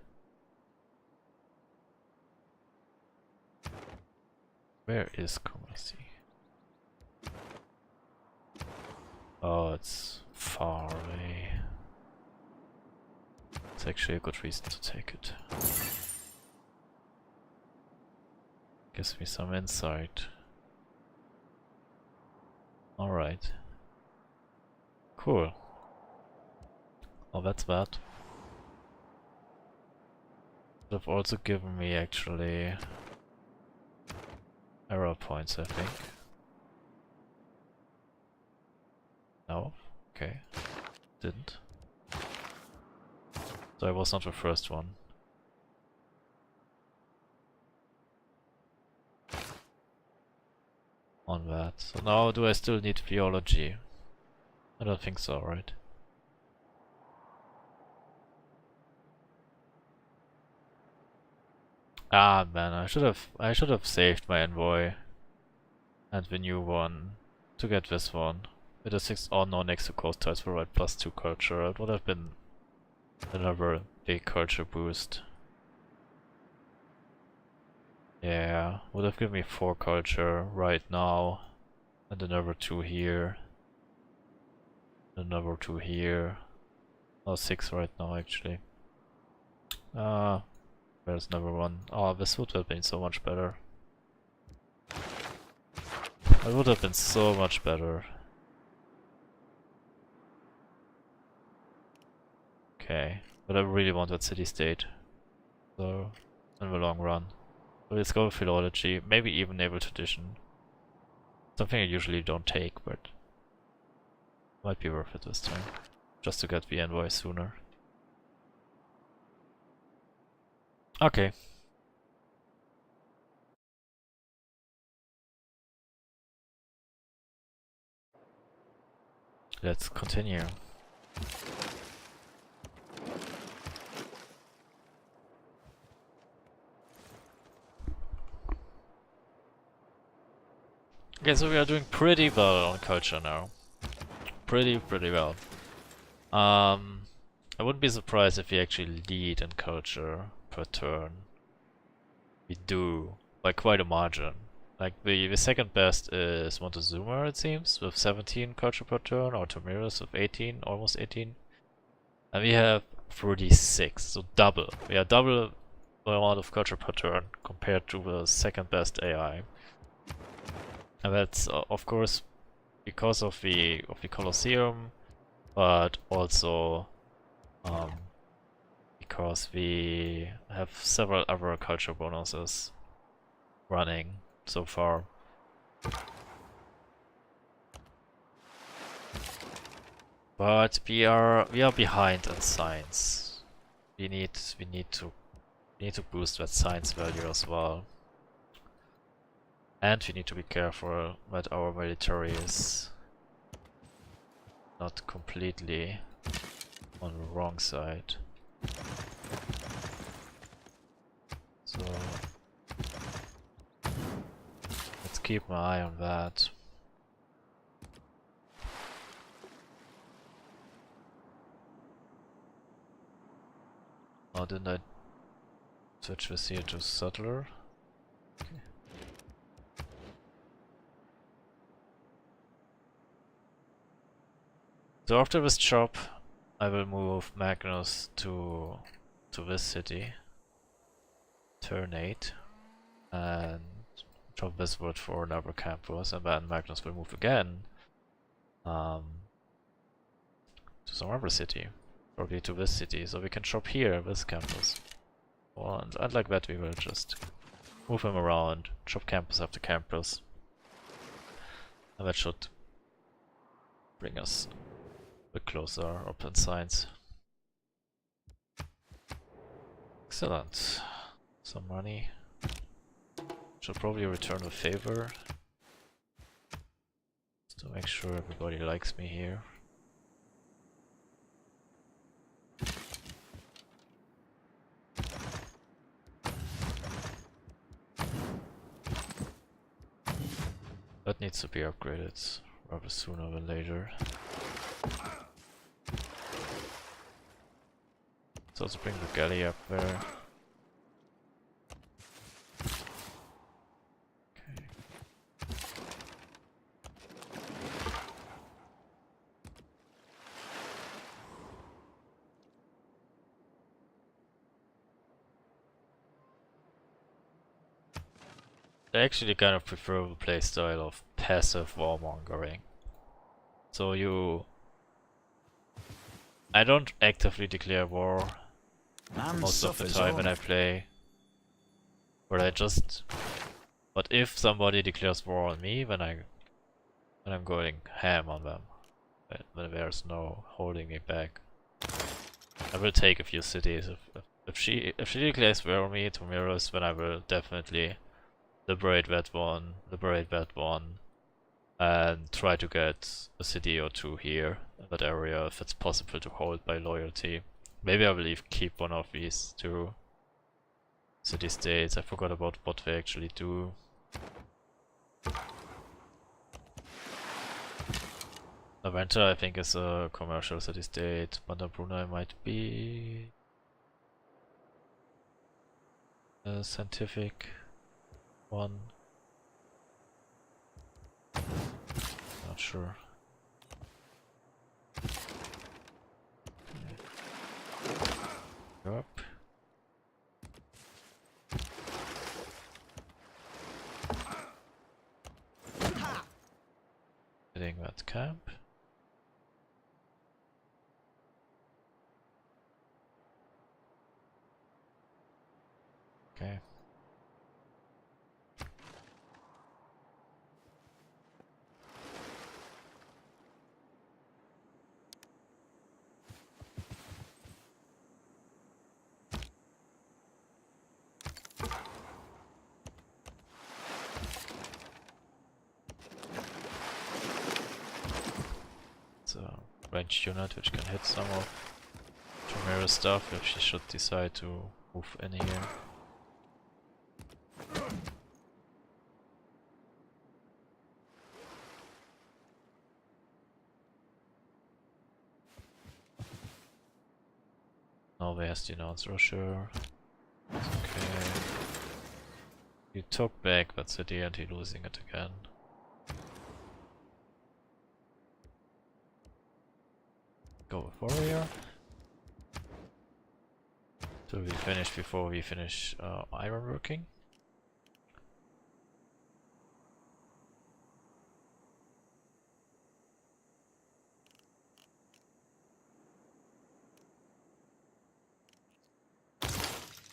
Where is Kumasi? Oh, it's far away. It's actually a good reason to take it. Gives me some insight. Alright. Cool. Oh, that's that. They've also given me actually error points, I think. No? Okay. Didn't. So I was not the first one. on that. So now do I still need theology? I don't think so, right? Ah man, I should have saved my envoy and the new one to get this one. With a 6 or no next to coast ties for right +2 culture. It would have been another big culture boost. Yeah, would have given me 4 culture right now. And another 2 here. Another 2 here. Oh, 6 right now actually. There's another one. Oh, this would have been so much better. It would have been so much better. Okay, but I really want that city-state. So, in the long run. So let's go with philology, maybe even naval tradition. Something I usually don't take, but might be worth it this time. Just to get the envoy sooner. Okay. Let's continue. Okay, so we are doing pretty well on culture now. Pretty well. I wouldn't be surprised if we actually lead in culture per turn. We do, by quite a margin. Like, the second best is Montezuma, it seems, with 17 culture per turn, or Tamiris with 18, almost 18. And we have 36, so double. We are double the amount of culture per turn compared to the second best AI. And that's, of course, because of the Colosseum, but also because we have several other culture bonuses running so far. But we are behind in science. We need to boost that science value as well. And we need to be careful that our military is not completely on the wrong side. So let's keep my eye on that. Oh, didn't I switch this here to subtler? Okay. So after this chop, I will move Magnus to this city. Turn 8. And chop this wood for another campus, and then Magnus will move again to some other city. Probably to this city, so we can chop here, this campus. And like that we will just move him around, chop campus after campus. And that should bring us a bit closer up in science. Excellent. Some money. Should probably return a favor. Just to make sure everybody likes me here. That needs to be upgraded rather sooner than later. Let's also bring the galley up there. Okay. I actually kind of prefer the playstyle of passive warmongering. So I don't actively declare war most of the time when I play. But if somebody declares war on me, then I'm going ham on them. When there's no holding me back. I will take a few cities. If she declares war on me, Tomiros, then I will definitely liberate that one, and try to get a city or two here in that area if it's possible to hold by loyalty. Maybe I will even keep one of these two city-states. I forgot about what they actually do. Laventa, I think, is a commercial city-state. Banda Brunei might be a scientific one. Not sure. Up. Hitting that camp. Okay. It's a ranged unit which can hit some of Chimera's stuff if she should decide to move in here. Norway has denounced Russia. Okay. He took back that city and he losing it again. Go with warrior. So we finish before we finish ironworking.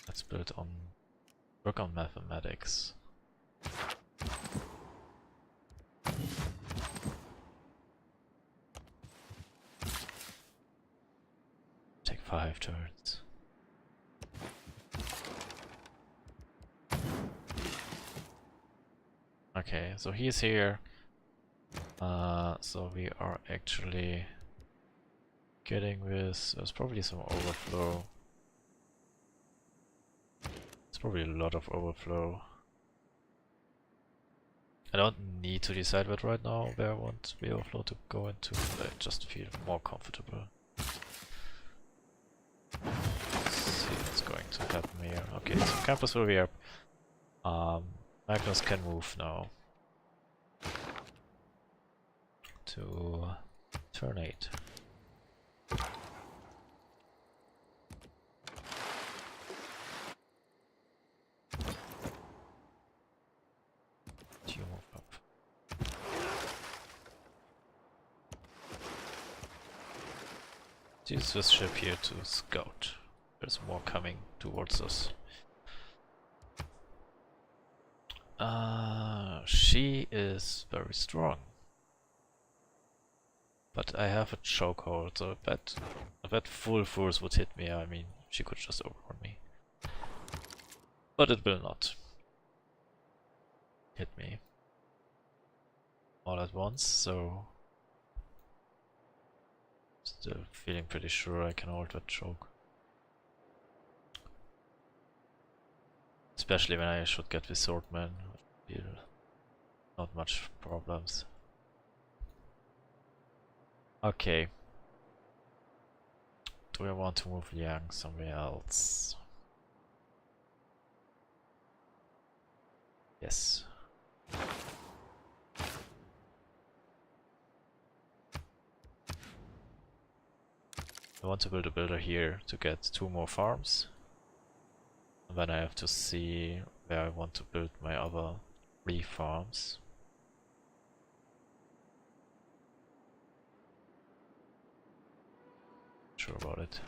Let's build on work on mathematics. Take 5 turns. Okay, so he's here. So we are actually getting this. There's probably some overflow. It's probably a lot of overflow. I don't need to decide that right now where I want the overflow to go into, but I just feel more comfortable. Let's see what's going to happen here. Okay, so campus will be up. Magnus can move now to turn 8. You move up. Use this ship here to scout. There's more coming towards us. She is very strong. But I have a chokehold, so if that full force would hit me, I mean, she could just overrun me. But it will not hit me all at once, so still feeling pretty sure I can hold that choke. Especially when I should get the swordman, not much problems. Okay. Do I want to move Liang somewhere else? Yes. I want to build a builder here to get 2 more farms. And then I have to see where I want to build my other 3 farms. Sure about it.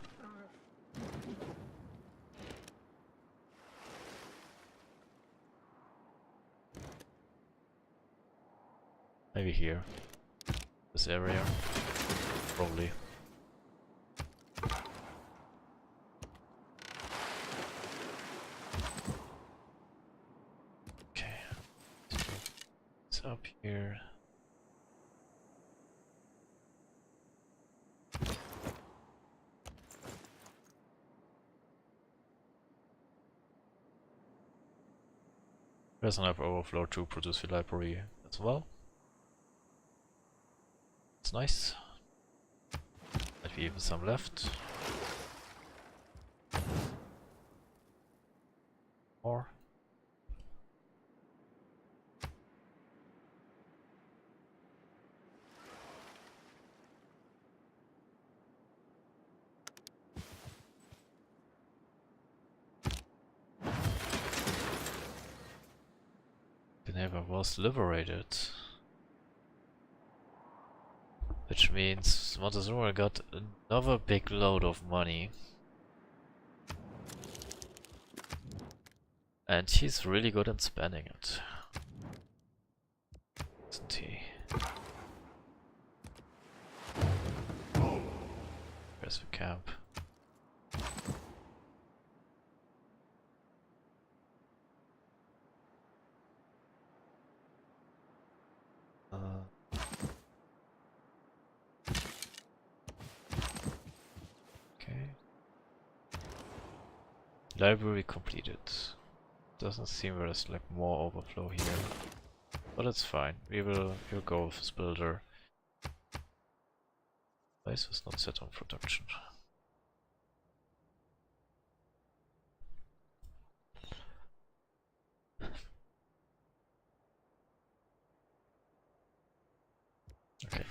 Maybe here. This area. Probably. Okay. It's up here. There's enough overflow to produce the library as well. It's nice. Might be even some left. More. Geneva was liberated. Which means Montezuma got another big load of money. And he's really good at spending it. Isn't he? Where's the camp? Okay. Library completed. Doesn't seem there's like more overflow here. But it's fine. We'll go with this builder. Why is this not set on production? Okay.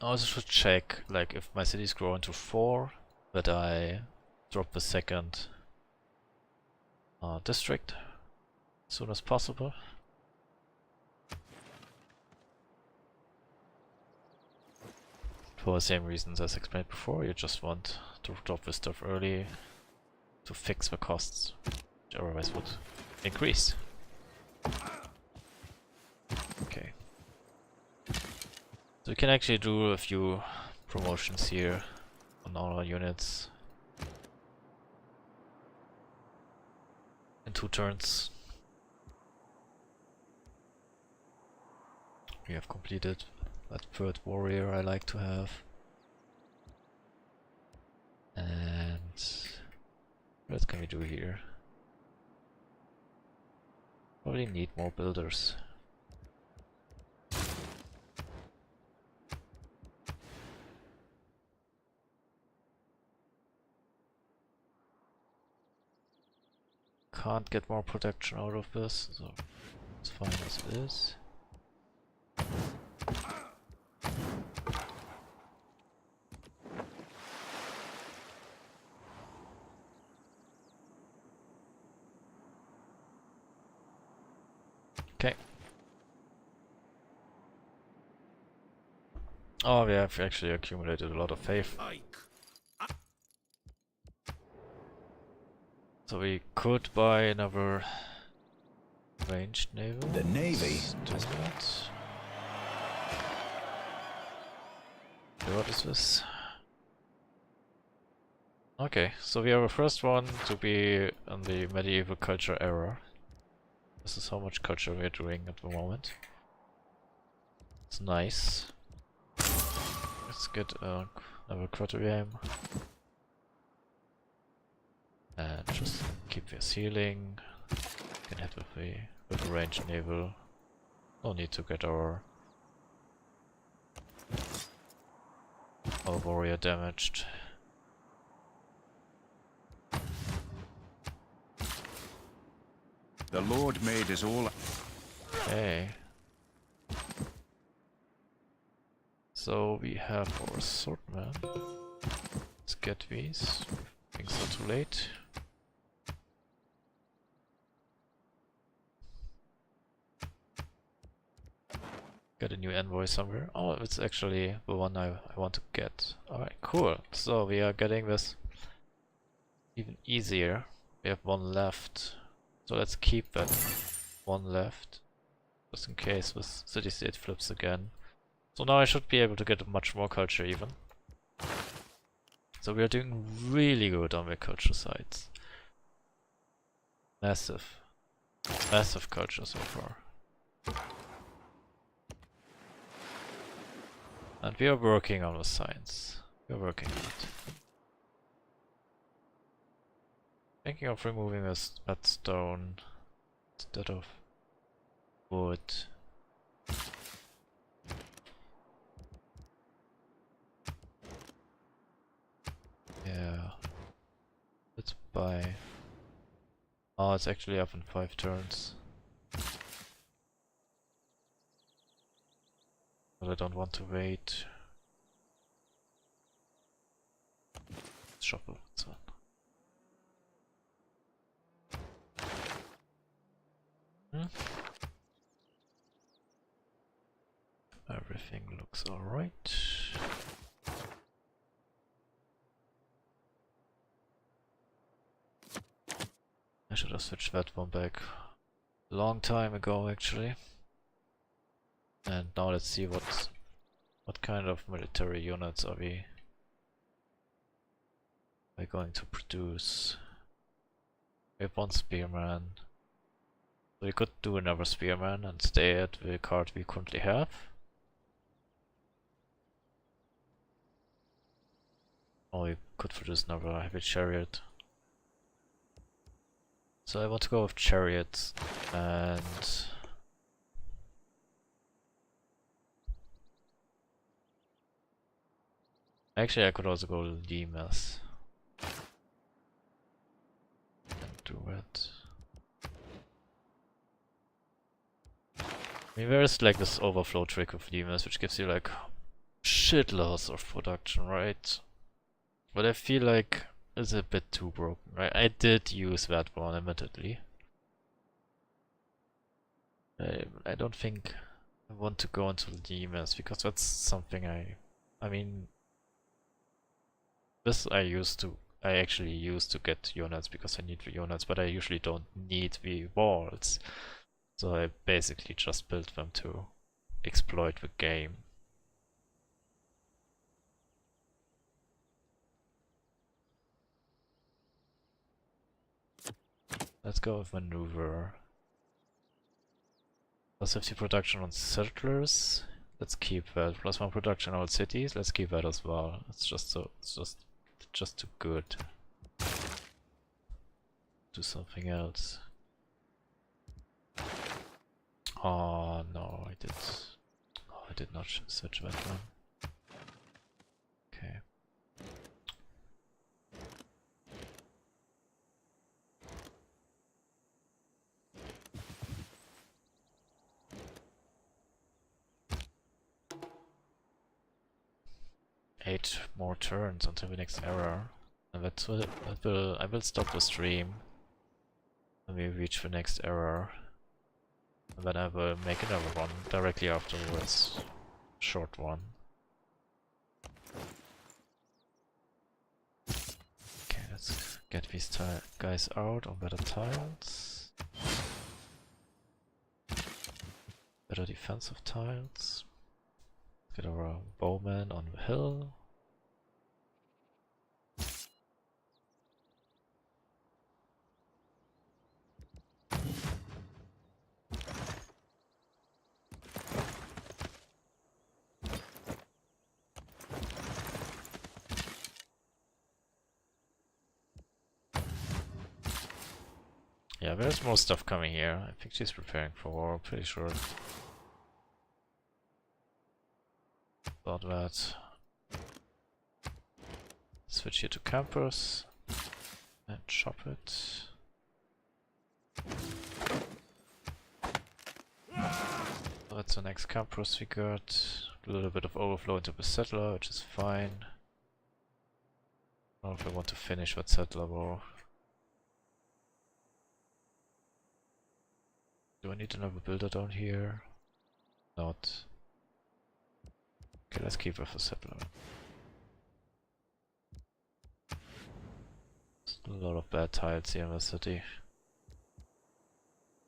I also should check, like, if my cities grow into 4, that I drop the second district as soon as possible. For the same reasons as explained before, you just want to drop this stuff early to fix the costs, which otherwise would increase. Okay. So we can actually do a few promotions here on all our units in 2 turns. We have completed that 3rd warrior I like to have. And what can we do here? Probably need more builders. Can't get more protection out of this, so it's fine as it is. Okay. Oh, we have actually accumulated a lot of faith. So we could buy another ranged naval. The navy. Do that. Okay, what is this? Okay, so we are the first one to be on the medieval culture era. This is how much culture we are doing at the moment. It's nice. Let's get another quarter game. And just keep this healing. Can hit with a ranged naval. No need to get our warrior damaged. The Lord made us all. Okay. So we have our swordman. Let's get these. Things are too late. Got a new envoy somewhere. Oh, it's actually the one I want to get. Alright, cool. So we are getting this even easier. We have 1 left. So let's keep that 1 left. Just in case this city-state flips again. So now I should be able to get much more culture even. So we are doing really good on the culture sides. Massive. Massive culture so far. And we are working on the science. We are working on it. Thinking of removing that stone instead of wood. Yeah. Let's buy. Oh, it's actually up in 5 turns. But I don't want to wait. Let's shop it. So. Everything looks alright. I should have switched that one back a long time ago actually. And now let's see what kind of military units are we going to produce. We have 1 spearman. So we could do another spearman and stay at the card we currently have. Or we could produce another heavy chariot. So I want to go with chariots and actually I could also go Limes and do it. I mean, there's like this overflow trick of Limes which gives you like shitloads of production, right? But I feel like it's a bit too broken, right? I did use that one admittedly. I don't think I want to go into Limes because that's something I mean this I actually used to get units because I need the units, but I usually don't need the walls. So I basically just built them to exploit the game. Let's go with maneuver. Plus 50 production on settlers. Let's keep that. Plus 1 production on cities. Let's keep that as well. It's just too good. Do something else. Oh no, I did not search that one. Okay. Eight more turns until the next error, and I will stop the stream when we reach the next error, and then I will make another one directly afterwards, short one. Okay, let's get these guys out on better tiles, better defensive tiles. Get our bowman on the hill. Yeah, there's more stuff coming here. I think she's preparing for war, I'm pretty sure about that. Switch here to campers and chop it. That's the next campers we got. A little bit of overflow into the settler, which is fine. I don't know if I want to finish that settler war. Do I need another builder down here? Not. Okay, let's keep with the settler. There's a lot of bad tiles here in the city.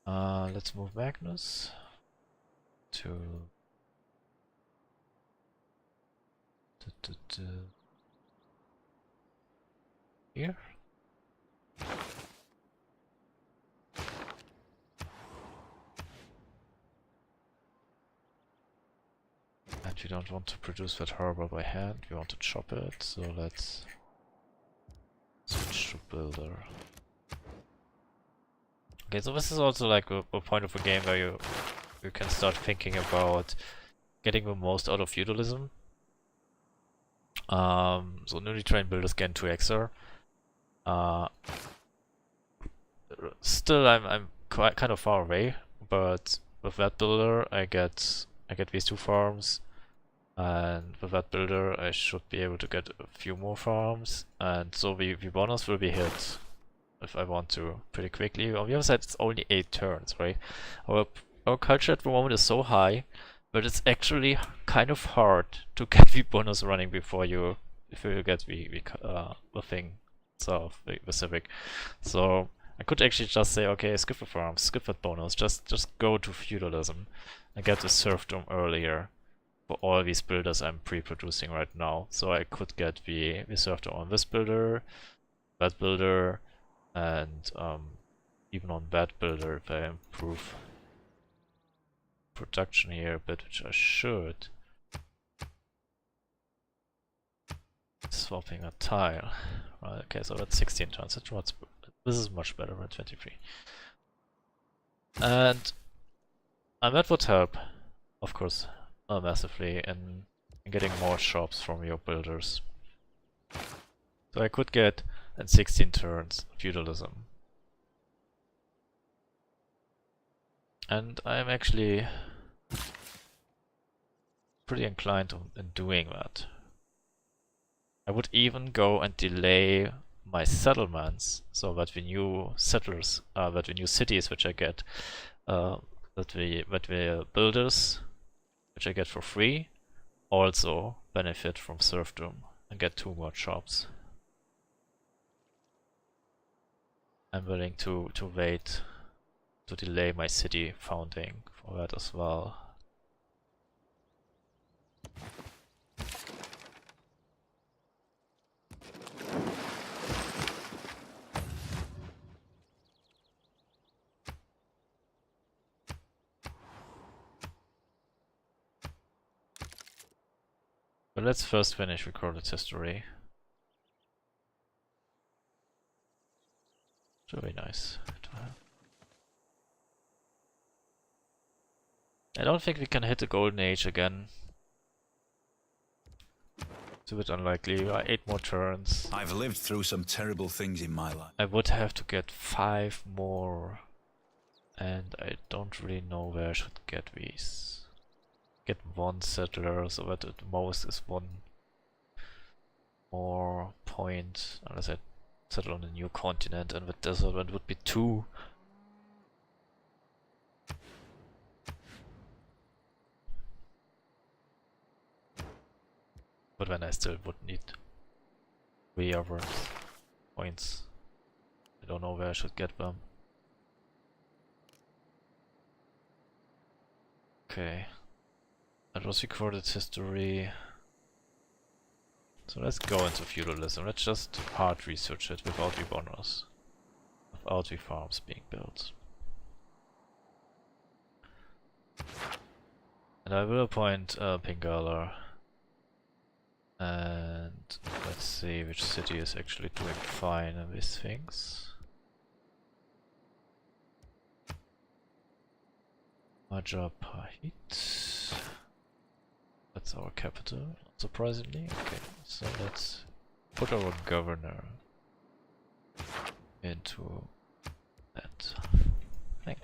Let's move Magnus to here. And And we don't want to produce that harbor by hand, we want to chop it, so let's switch to builder. Okay, so this is also like a point of a game where you can start thinking about getting the most out of feudalism. So newly trained builders gain 2xer. Still, I'm quite kind of far away, but with that builder, I get these 2 farms, and with that builder, I should be able to get a few more farms, and so the bonus will be hit if I want to pretty quickly. On the other side, it's only 8 turns, right? Our culture at the moment is so high, but it's actually kind of hard to get the bonus running before you get the thing itself, the civic. So I could actually just say, okay, skip the farms, skip that bonus, just go to feudalism and get the serfdom earlier for all these builders I'm pre-producing right now. So I could get the serfdom on this builder, that builder, and even on that builder if I improve production here a bit, which I should. Swapping a tile. Right, okay, so that's 16 turns. This is much better than 23. And that would help, of course, massively in getting more shops from your builders. So I could get in 16 turns feudalism. And I'm actually pretty inclined in doing that. I would even go and delay my settlements so that the new settlers, that the new cities which I get, that the builders which I get for free also benefit from serfdom and get 2 more shops. I'm willing to wait to delay my city founding for that as well. But let's first finish recorded history. Very nice to have. I don't think we can hit the golden age again. It's a bit unlikely. 8 more turns. I've lived through some terrible things in my life. I would have to get 5 more. And I don't really know where I should get these. Get 1 settler, so that at most is 1 more point. Unless I settle on a new continent, and with desert one would be 2. But then I still would need 3 other points. I don't know where I should get them. Okay. That was recorded history. So let's go into feudalism. Let's just hard research it without the bonus. Without the farms being built. And I will appoint Pingala. And let's see which city is actually doing fine in these things. Majapahit. That's our capital, surprisingly. Okay, so let's put our governor into that thing.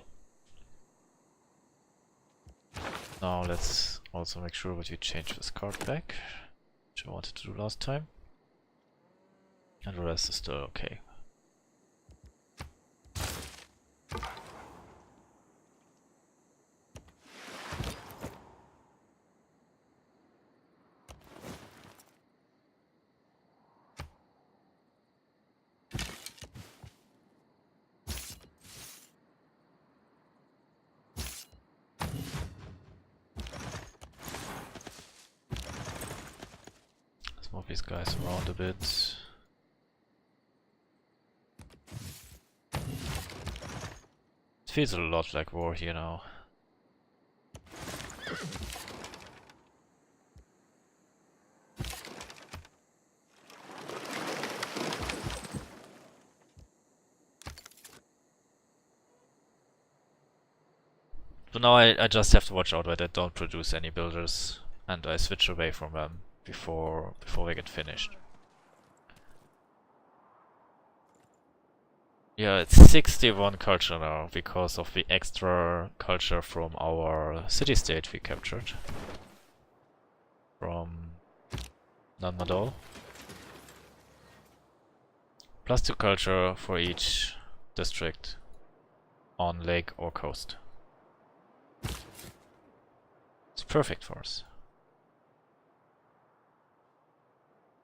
Now let's also make sure that we change this card back, which I wanted to do last time. And the rest is still okay. Move these guys around a bit. It feels a lot like war here now. So now I just have to watch out that I don't produce any builders and I switch away from them before they get finished. Yeah, it's 61 culture now because of the extra culture from our city-state we captured. From Nanmadol. Plus 2 culture for each district on lake or coast. It's perfect for us.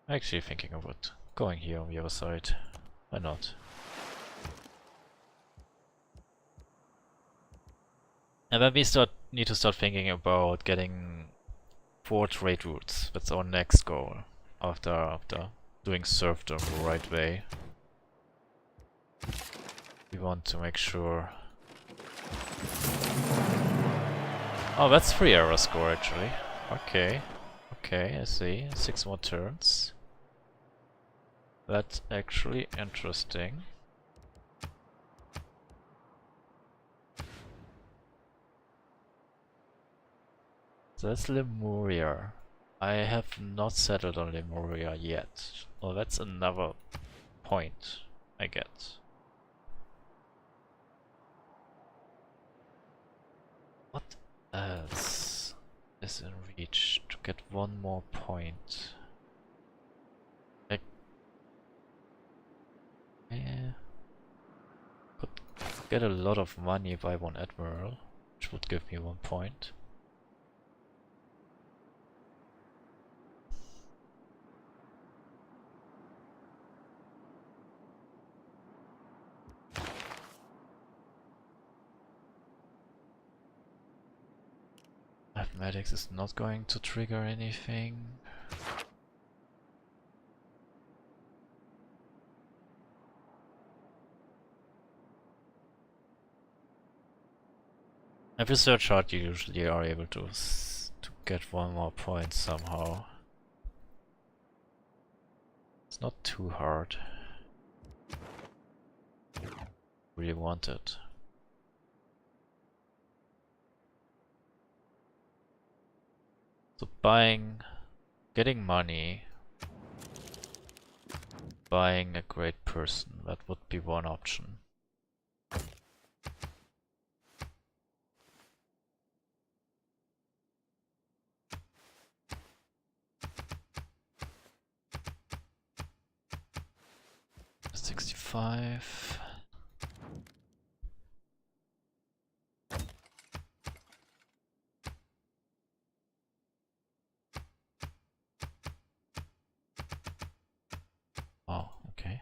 Actually thinking about going here on the other side. Why not? And then we need to start thinking about getting 4 trade routes. That's our next goal. After doing serfdom the right way. We want to make sure... Oh, that's 3 error score actually. Okay. Okay, I see. 6 more turns. That's actually interesting. So that's Lemuria. I have not settled on Lemuria yet. Oh, that's another point I get. What else is in reach to get 1 more point? Yeah. Could get a lot of money by 1 admiral, which would give me 1 point. Mathematics is not going to trigger anything. If you search hard, you usually are able to get 1 more point somehow. It's not too hard. Really want it. So getting money, buying a great person, that would be one option. $65. Oh, okay.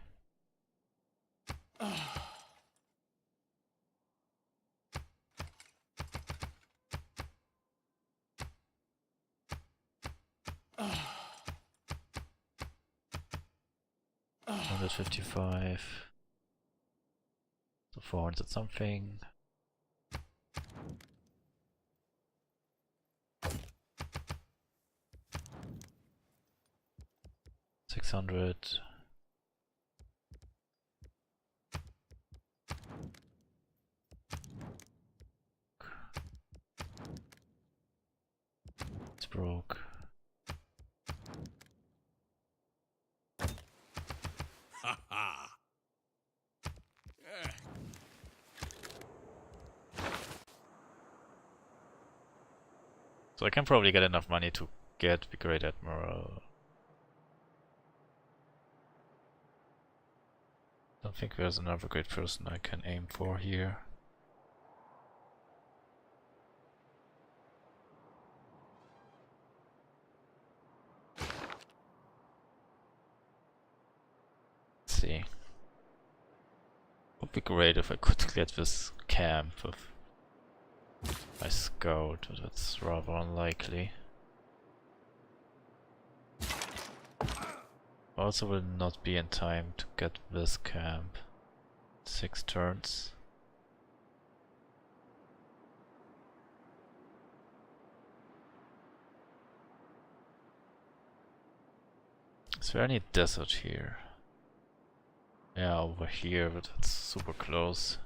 $155. So 400 something. $600. It's broke. So I can probably get enough money to get the Great Admiral. Don't think there's another great person I can aim for here. Let's see. Would be great if I could get this camp with my scout, but that's rather unlikely. Also will not be in time to get this camp. 6 turns. Is there any desert here? Yeah, over here, but it's super close.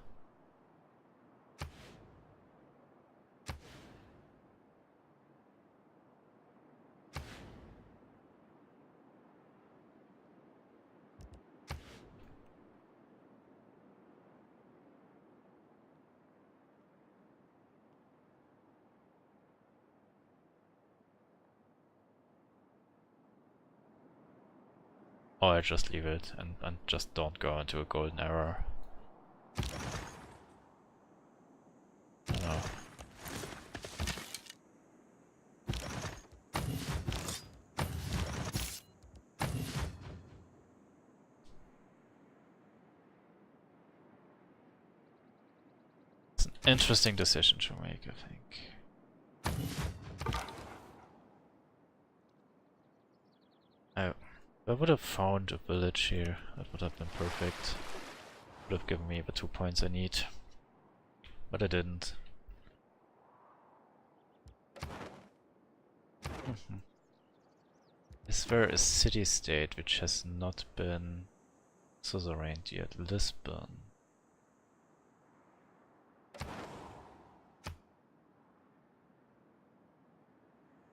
Or I just leave it and just don't go into a golden error. No. It's an interesting decision to make, I think. I would have found a village here. That would have been perfect. Would have given me the 2 points I need. But I didn't. Is there a city-state which has not been suzerained yet? Lisbon.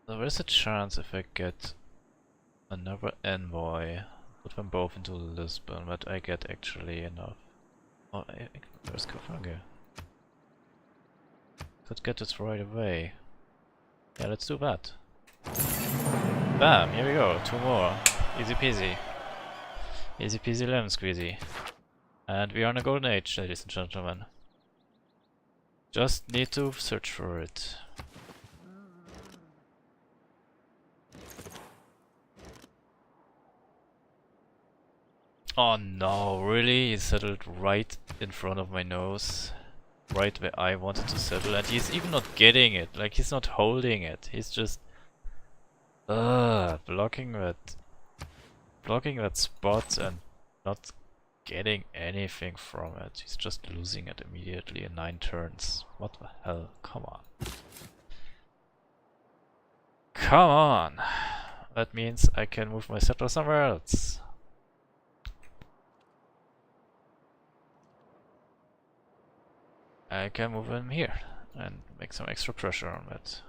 There is a chance if I get another envoy, put them both into Lisbon, but I get actually enough. Oh, where's Kafange? Could get this right away. Yeah, let's do that. Bam, here we go, 2 more. Easy peasy. Easy peasy lemon squeezy. And we are in a golden age, ladies and gentlemen. Just need to search for it. Oh no, really? He settled right in front of my nose. Right where I wanted to settle, and he's even not getting it. Like, he's not holding it. He's just blocking that spot and not getting anything from it. He's just losing it immediately in 9 turns. What the hell? Come on. Come on! That means I can move my settler somewhere else. I can move him here and make some extra pressure on it.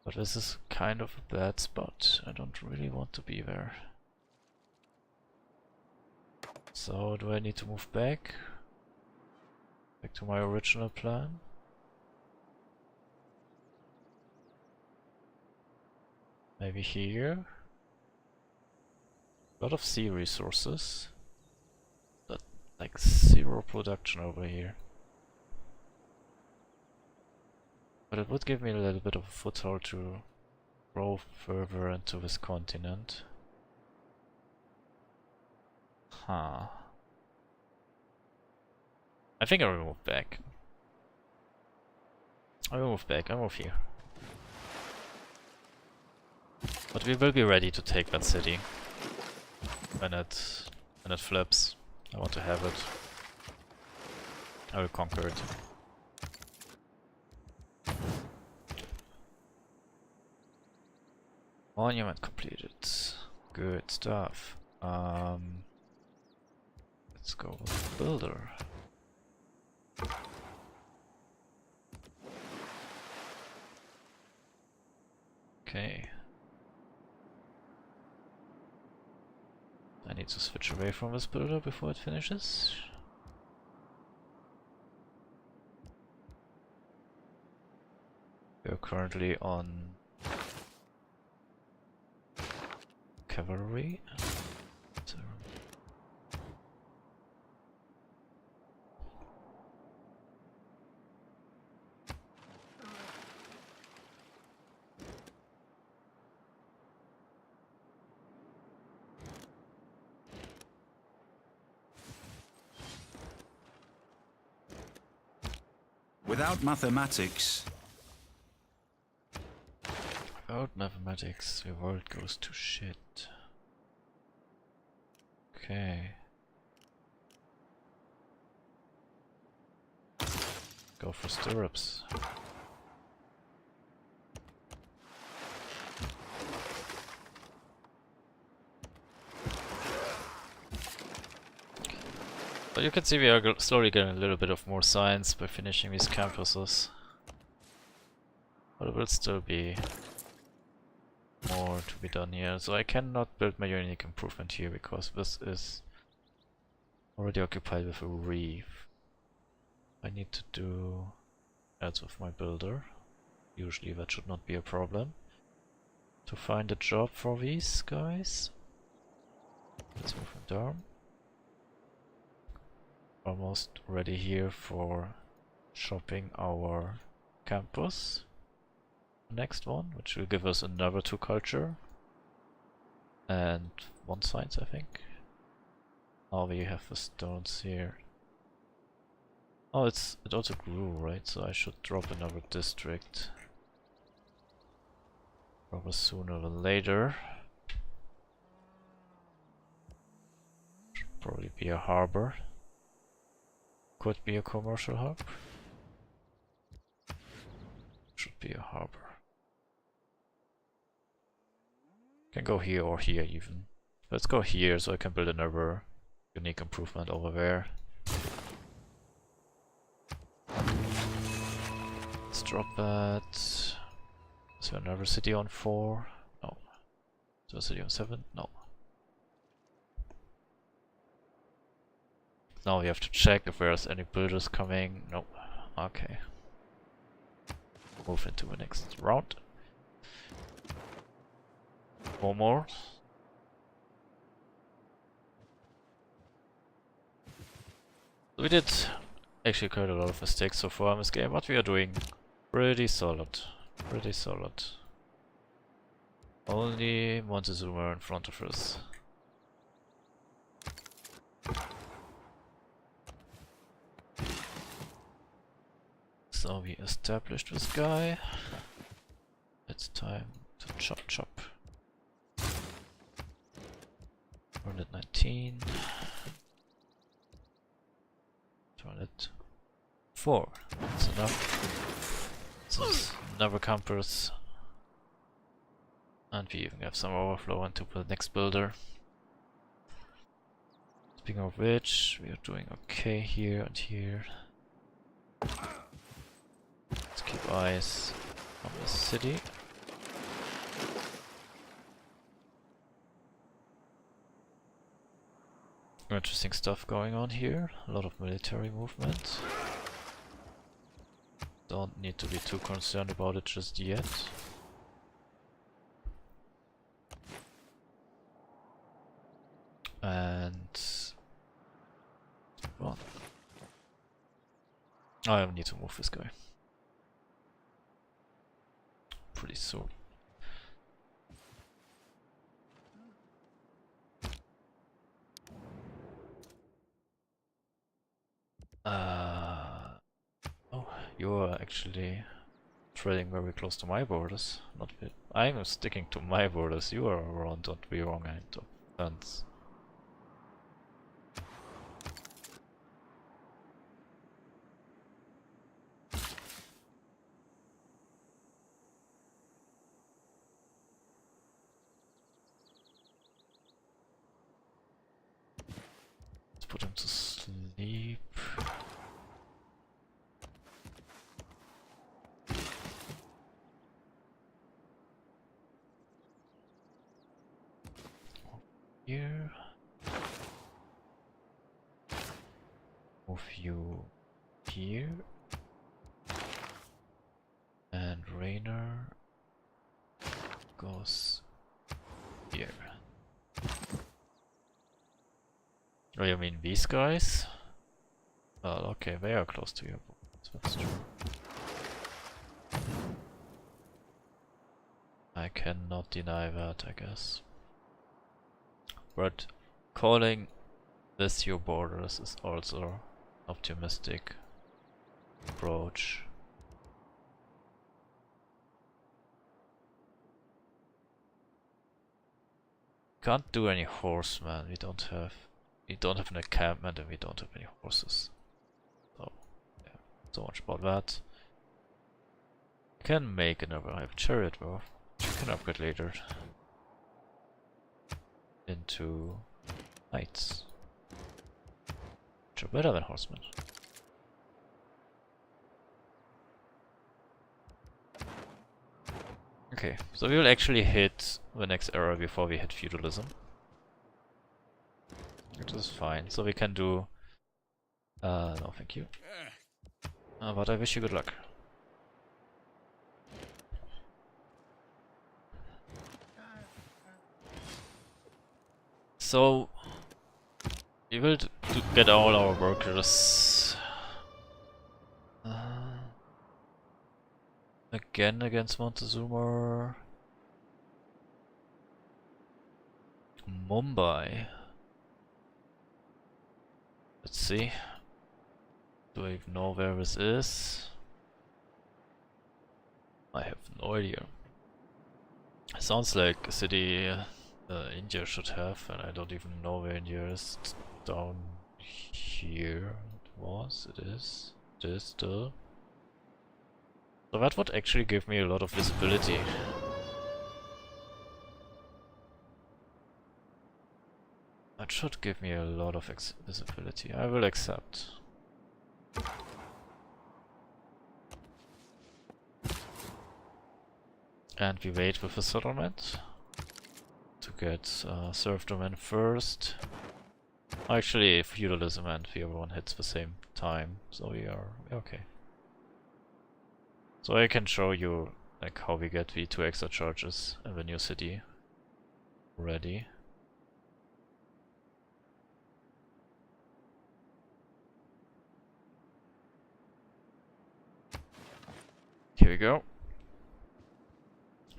But this is kind of a bad spot. I don't really want to be there. So do I need to move back? Back to my original plan? Maybe here? A lot of sea resources. But like 0 production over here. But it would give me a little bit of a foothold to grow further into this continent. Huh. I think I will move back. I will move back, I move here. But we will be ready to take that city when it flips. I want to have it. I will conquer it. Monument completed. Good stuff. Let's go with builder. Okay. I need to switch away from this builder before it finishes. We are currently on cavalry. So Without mathematics, without mathematics, the world goes to shit. Okay. Go for stirrups. But you can see we are slowly getting a little bit of more science by finishing these campuses. But it will still be more to be done here. So I cannot build my unique improvement here because this is already occupied with a reef. I need to do ads with my builder. Usually that should not be a problem. to find a job for these guys. Let's move them down. Almost ready here for shopping our campus. Next one, which will give us another 2 culture and 1 science, I think. Now we have the stones here. Oh, it also grew, right? So I should drop another district. Probably sooner than later. Should probably be a harbor. Could be a commercial hub. Should be a harbor. Can go here or here even. Let's go here so I can build another unique improvement over there. Let's drop that. Is there another city on 4? No. Is there a city on 7? No. Now we have to check if there's any builders coming. Nope. Okay. Move into the next round. 4 more. We did actually quite a lot of mistakes so far in this game, but we are doing pretty solid. Pretty solid. Only Montezuma in front of us. So we established this guy. It's time to chop chop. 119. 204. That's enough. So it's another campers. And we even have some overflow into the next builder. Speaking of which, we are doing okay here and here. Let's keep eyes on the city. Interesting stuff going on here. A lot of military movement. Don't need to be too concerned about it just yet. And well, I need to move this guy pretty soon. Oh, you're actually trading very close to my borders. Not bit. I'm sticking to my borders. You are around on the wrong end of the fence. Let's put him to sleep. Here. Move you here. And Rainer goes here. Oh, you mean these guys? Well, okay, they are close to your borders, that's true. I cannot deny that, I guess. But calling this your borders is also an optimistic approach. Can't do any horsemen. We don't have an encampment and we don't have any horses. So yeah, so much about that. We can make another I have chariot though, which we can upgrade later into knights, which are better than horsemen. Okay, so we will actually hit the next era before we hit feudalism. Which is fine. So we can do... no thank you. But I wish you good luck. So we will get all our workers again against Montezuma. Mumbai. Let's see. Do I even know where this is? I have no idea. Sounds like a city India should have, and I don't even know where India is. It's down here. It is still. So that would actually give me a lot of visibility. That should give me a lot of visibility. I will accept. And we wait with the settlement to get serfdom in first. Actually, feudalism and everyone hits the same time, so we are okay. So I can show you like how we get the 2 extra charges in the new city ready. Here we go.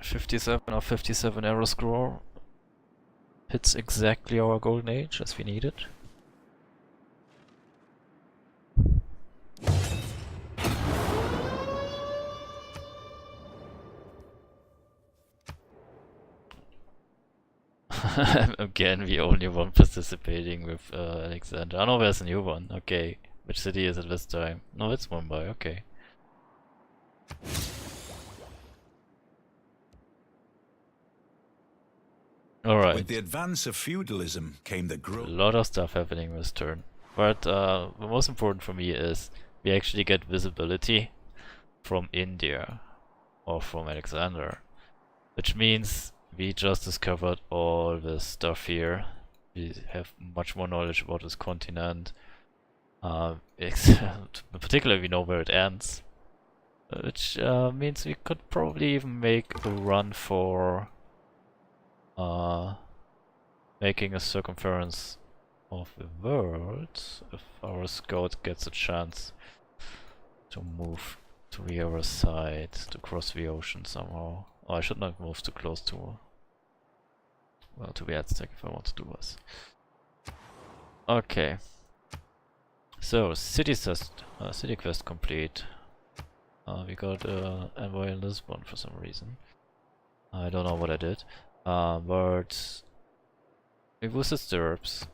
57 or 57 arrow scroll hits exactly our golden age as we need it. Again, we only one participating with Alexander. Oh no, there's a new one. Okay. Which city is it this time? No, it's Mumbai. Okay. Alright. With the advance of feudalism came the A growth. lot of stuff happening this turn. But the most important for me is we actually get visibility from India or from Alexander. Which means we just discovered all this stuff here. We have much more knowledge about this continent. Particularly we know where it ends. Which means we could probably even make a run for making a circumference of the world if our scout gets a chance to move to the other side, to cross the ocean somehow. Oh, I should not move too close to to the Aztec if I want to do this. Okay. So, city quest complete. We got envoy in Lisbon for some reason. I don't know what I did. But we boosted stirrups.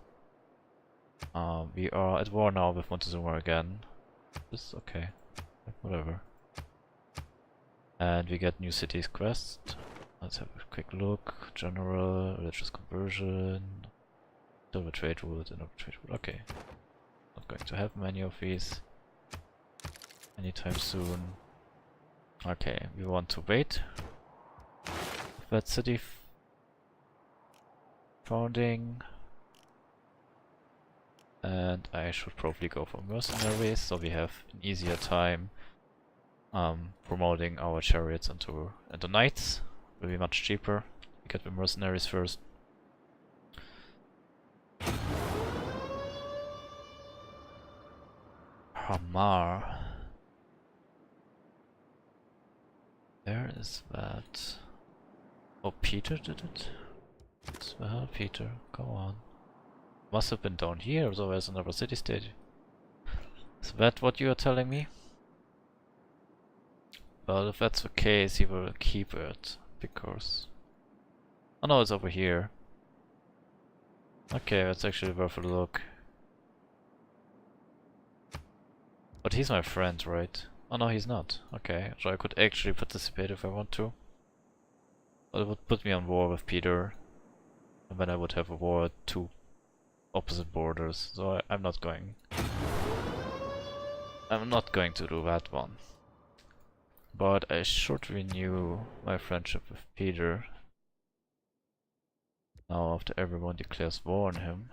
We are at war now with Montezuma again. This is okay. Whatever. And we get new cities quest. Let's have a quick look. General, religious conversion, silver trade route, and trade route. Okay. Not going to have many of these anytime soon. Okay, we want to wait. That city founding. And I should probably go for mercenaries, so we have an easier time promoting our chariots into knights. Will be much cheaper. We get the mercenaries first. Hamar. Where is that? Oh, Peter did it? Well, Peter, go on. Must have been down here, so there's another city state. Is that what you are telling me? Well, if that's the case, he will keep it, because... Oh no, it's over here. Okay, that's actually worth a look. But he's my friend, right? Oh no, he's not. Okay, so I could actually participate if I want to. But it would put me on war with Peter. And then I would have a war at 2 opposite borders, so I'm not going. I'm not going to do that one. But I should renew my friendship with Peter. Now after everyone declares war on him.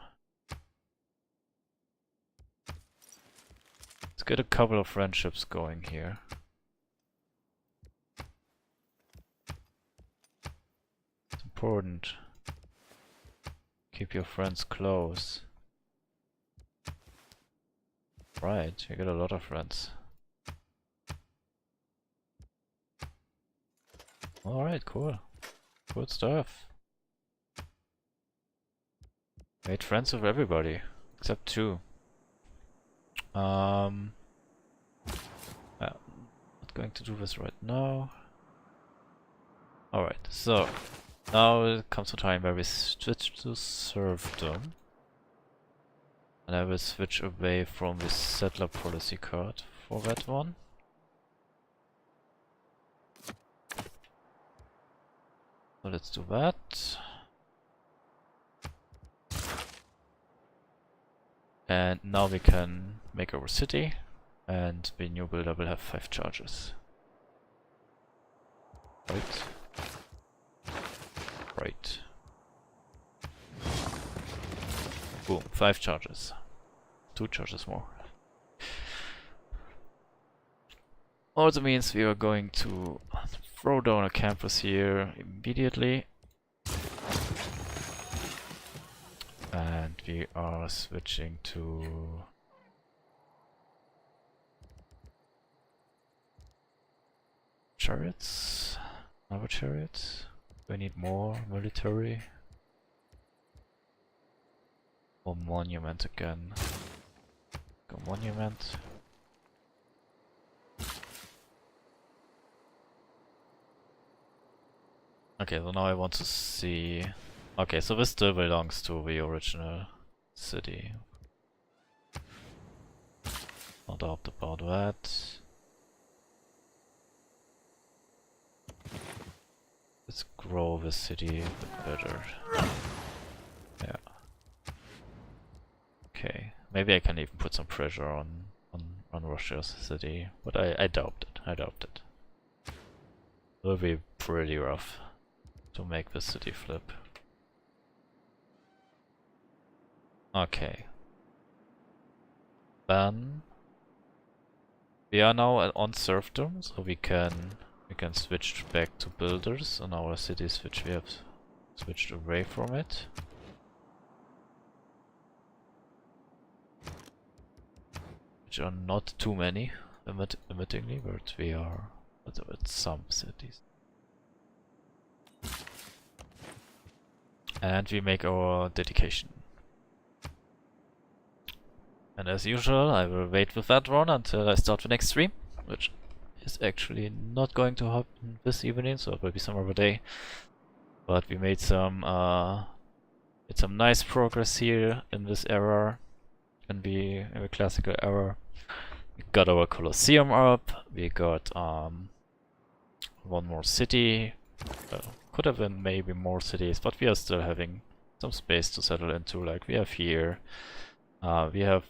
Let's get a couple of friendships going here. It's important. Keep your friends close. Right, you get a lot of friends. Alright, cool. Good stuff. Made friends with everybody. Except 2. Yeah, not going to do this right now. Alright, so now it comes a time where we switch to serfdom. And I will switch away from the settler policy card for that one. So let's do that. And now we can make our city, and the new builder will have 5 charges. Right. Right. Boom, 5 charges. 2 charges more. Also means we are going to throw down a campus here immediately. And we are switching to chariots. Our chariots. We need more military. Or monument again. Go monument. Okay, so now I want to see. Okay, so this still belongs to the original city. No doubt about that. Let's grow the city a bit better. Yeah. Okay, maybe I can even put some pressure on Russia's city, but I doubt it. I doubt it. It will be pretty rough to make the city flip. Okay. Then we are now on serfdom, so we can switch back to builders on our cities, which we have switched away from it. Which are not too many, admittingly, but we are at some cities. And we make our dedication. And as usual, I will wait with that one until I start the next stream, which is actually not going to happen this evening, so it will be some other day. But we made some nice progress here in this era, in the classical era. We got our Colosseum up. We got one more city. Could have been maybe more cities, but we are still having some space to settle into. Like we have here. We have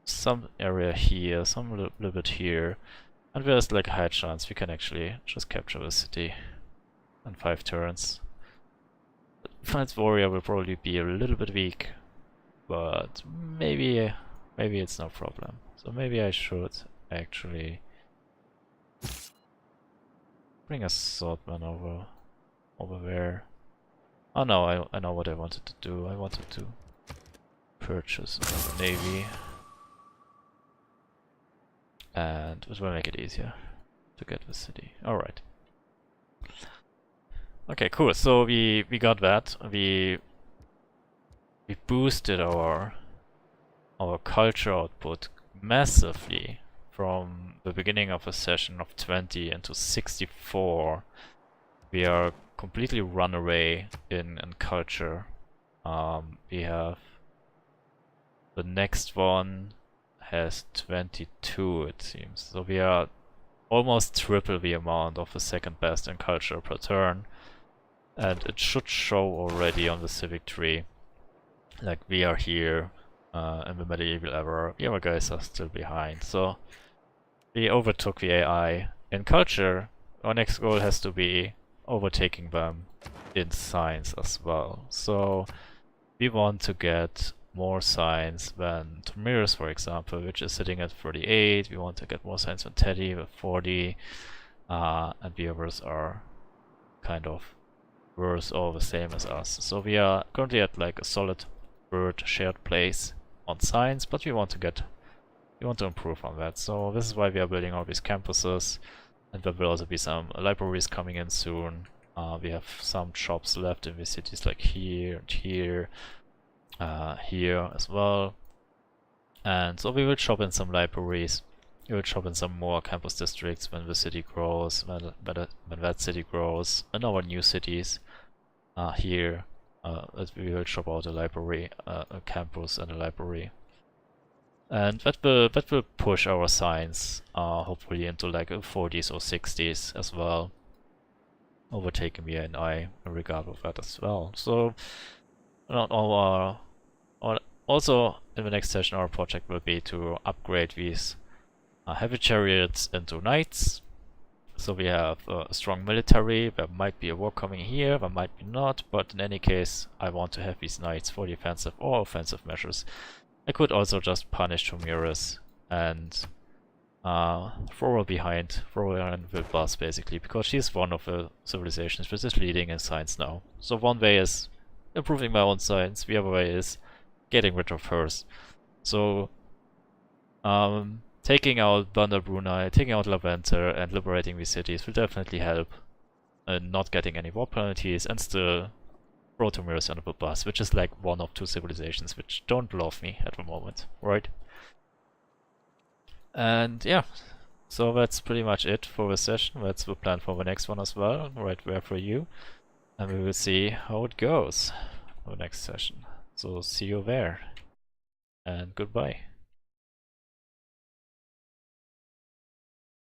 some area here, some little bit here, and there's like a high chance we can actually just capture the city in 5 turns. Finance Warrior will probably be a little bit weak, but maybe it's no problem. So maybe I should actually bring a swordman over there. Oh no, I know what I wanted to do. I wanted to purchase another navy. And it will make it easier to get the city. Alright. Okay, cool. So we got that. We boosted our culture output massively from the beginning of a session of 20 into 64. We are completely run away in culture. We have the next one has 22, it seems. So we are almost triple the amount of the second best in culture per turn. And it should show already on the civic tree. Like we are here in the medieval era. The other guys are still behind. So we overtook the AI in culture. Our next goal has to be overtaking them in science as well. So we want to get more science than Tomiris, for example, which is sitting at 38. We want to get more science than Teddy with 40. And the others are kind of worse or the same as us. So we are currently at like a solid third shared place on science, but we want to improve on that. So this is why we are building all these campuses, and there will also be some libraries coming in soon. We have some shops left in the cities like here and here, here as well. And so we will shop in some libraries. We will shop in some more campus districts when the city grows, when that city grows, and our new cities here. We will shop out a library, a campus and a library. And that will push our science hopefully into like 40s or 60s as well, overtaking the AI in regard of that as well. So also in the next session our project will be to upgrade these heavy chariots into knights. So we have a strong military. There might be a war coming here, there might be not, but in any case I want to have these knights for defensive or offensive measures. I could also just punish Tomiris and throw her behind the bus basically, because she's one of the civilizations which is leading in science now. So one way is improving my own science, the other way is getting rid of hers. So taking out Bandar Brunei, taking out Laventer and liberating these cities will definitely help in not getting any war penalties and still throw Tomiris under the bus, which is like one of two civilizations which don't love me at the moment, right? And yeah, so that's pretty much it for the session. That's the plan for the next one as well, right there for you. And we will see how it goes for the next session. So see you there, and goodbye.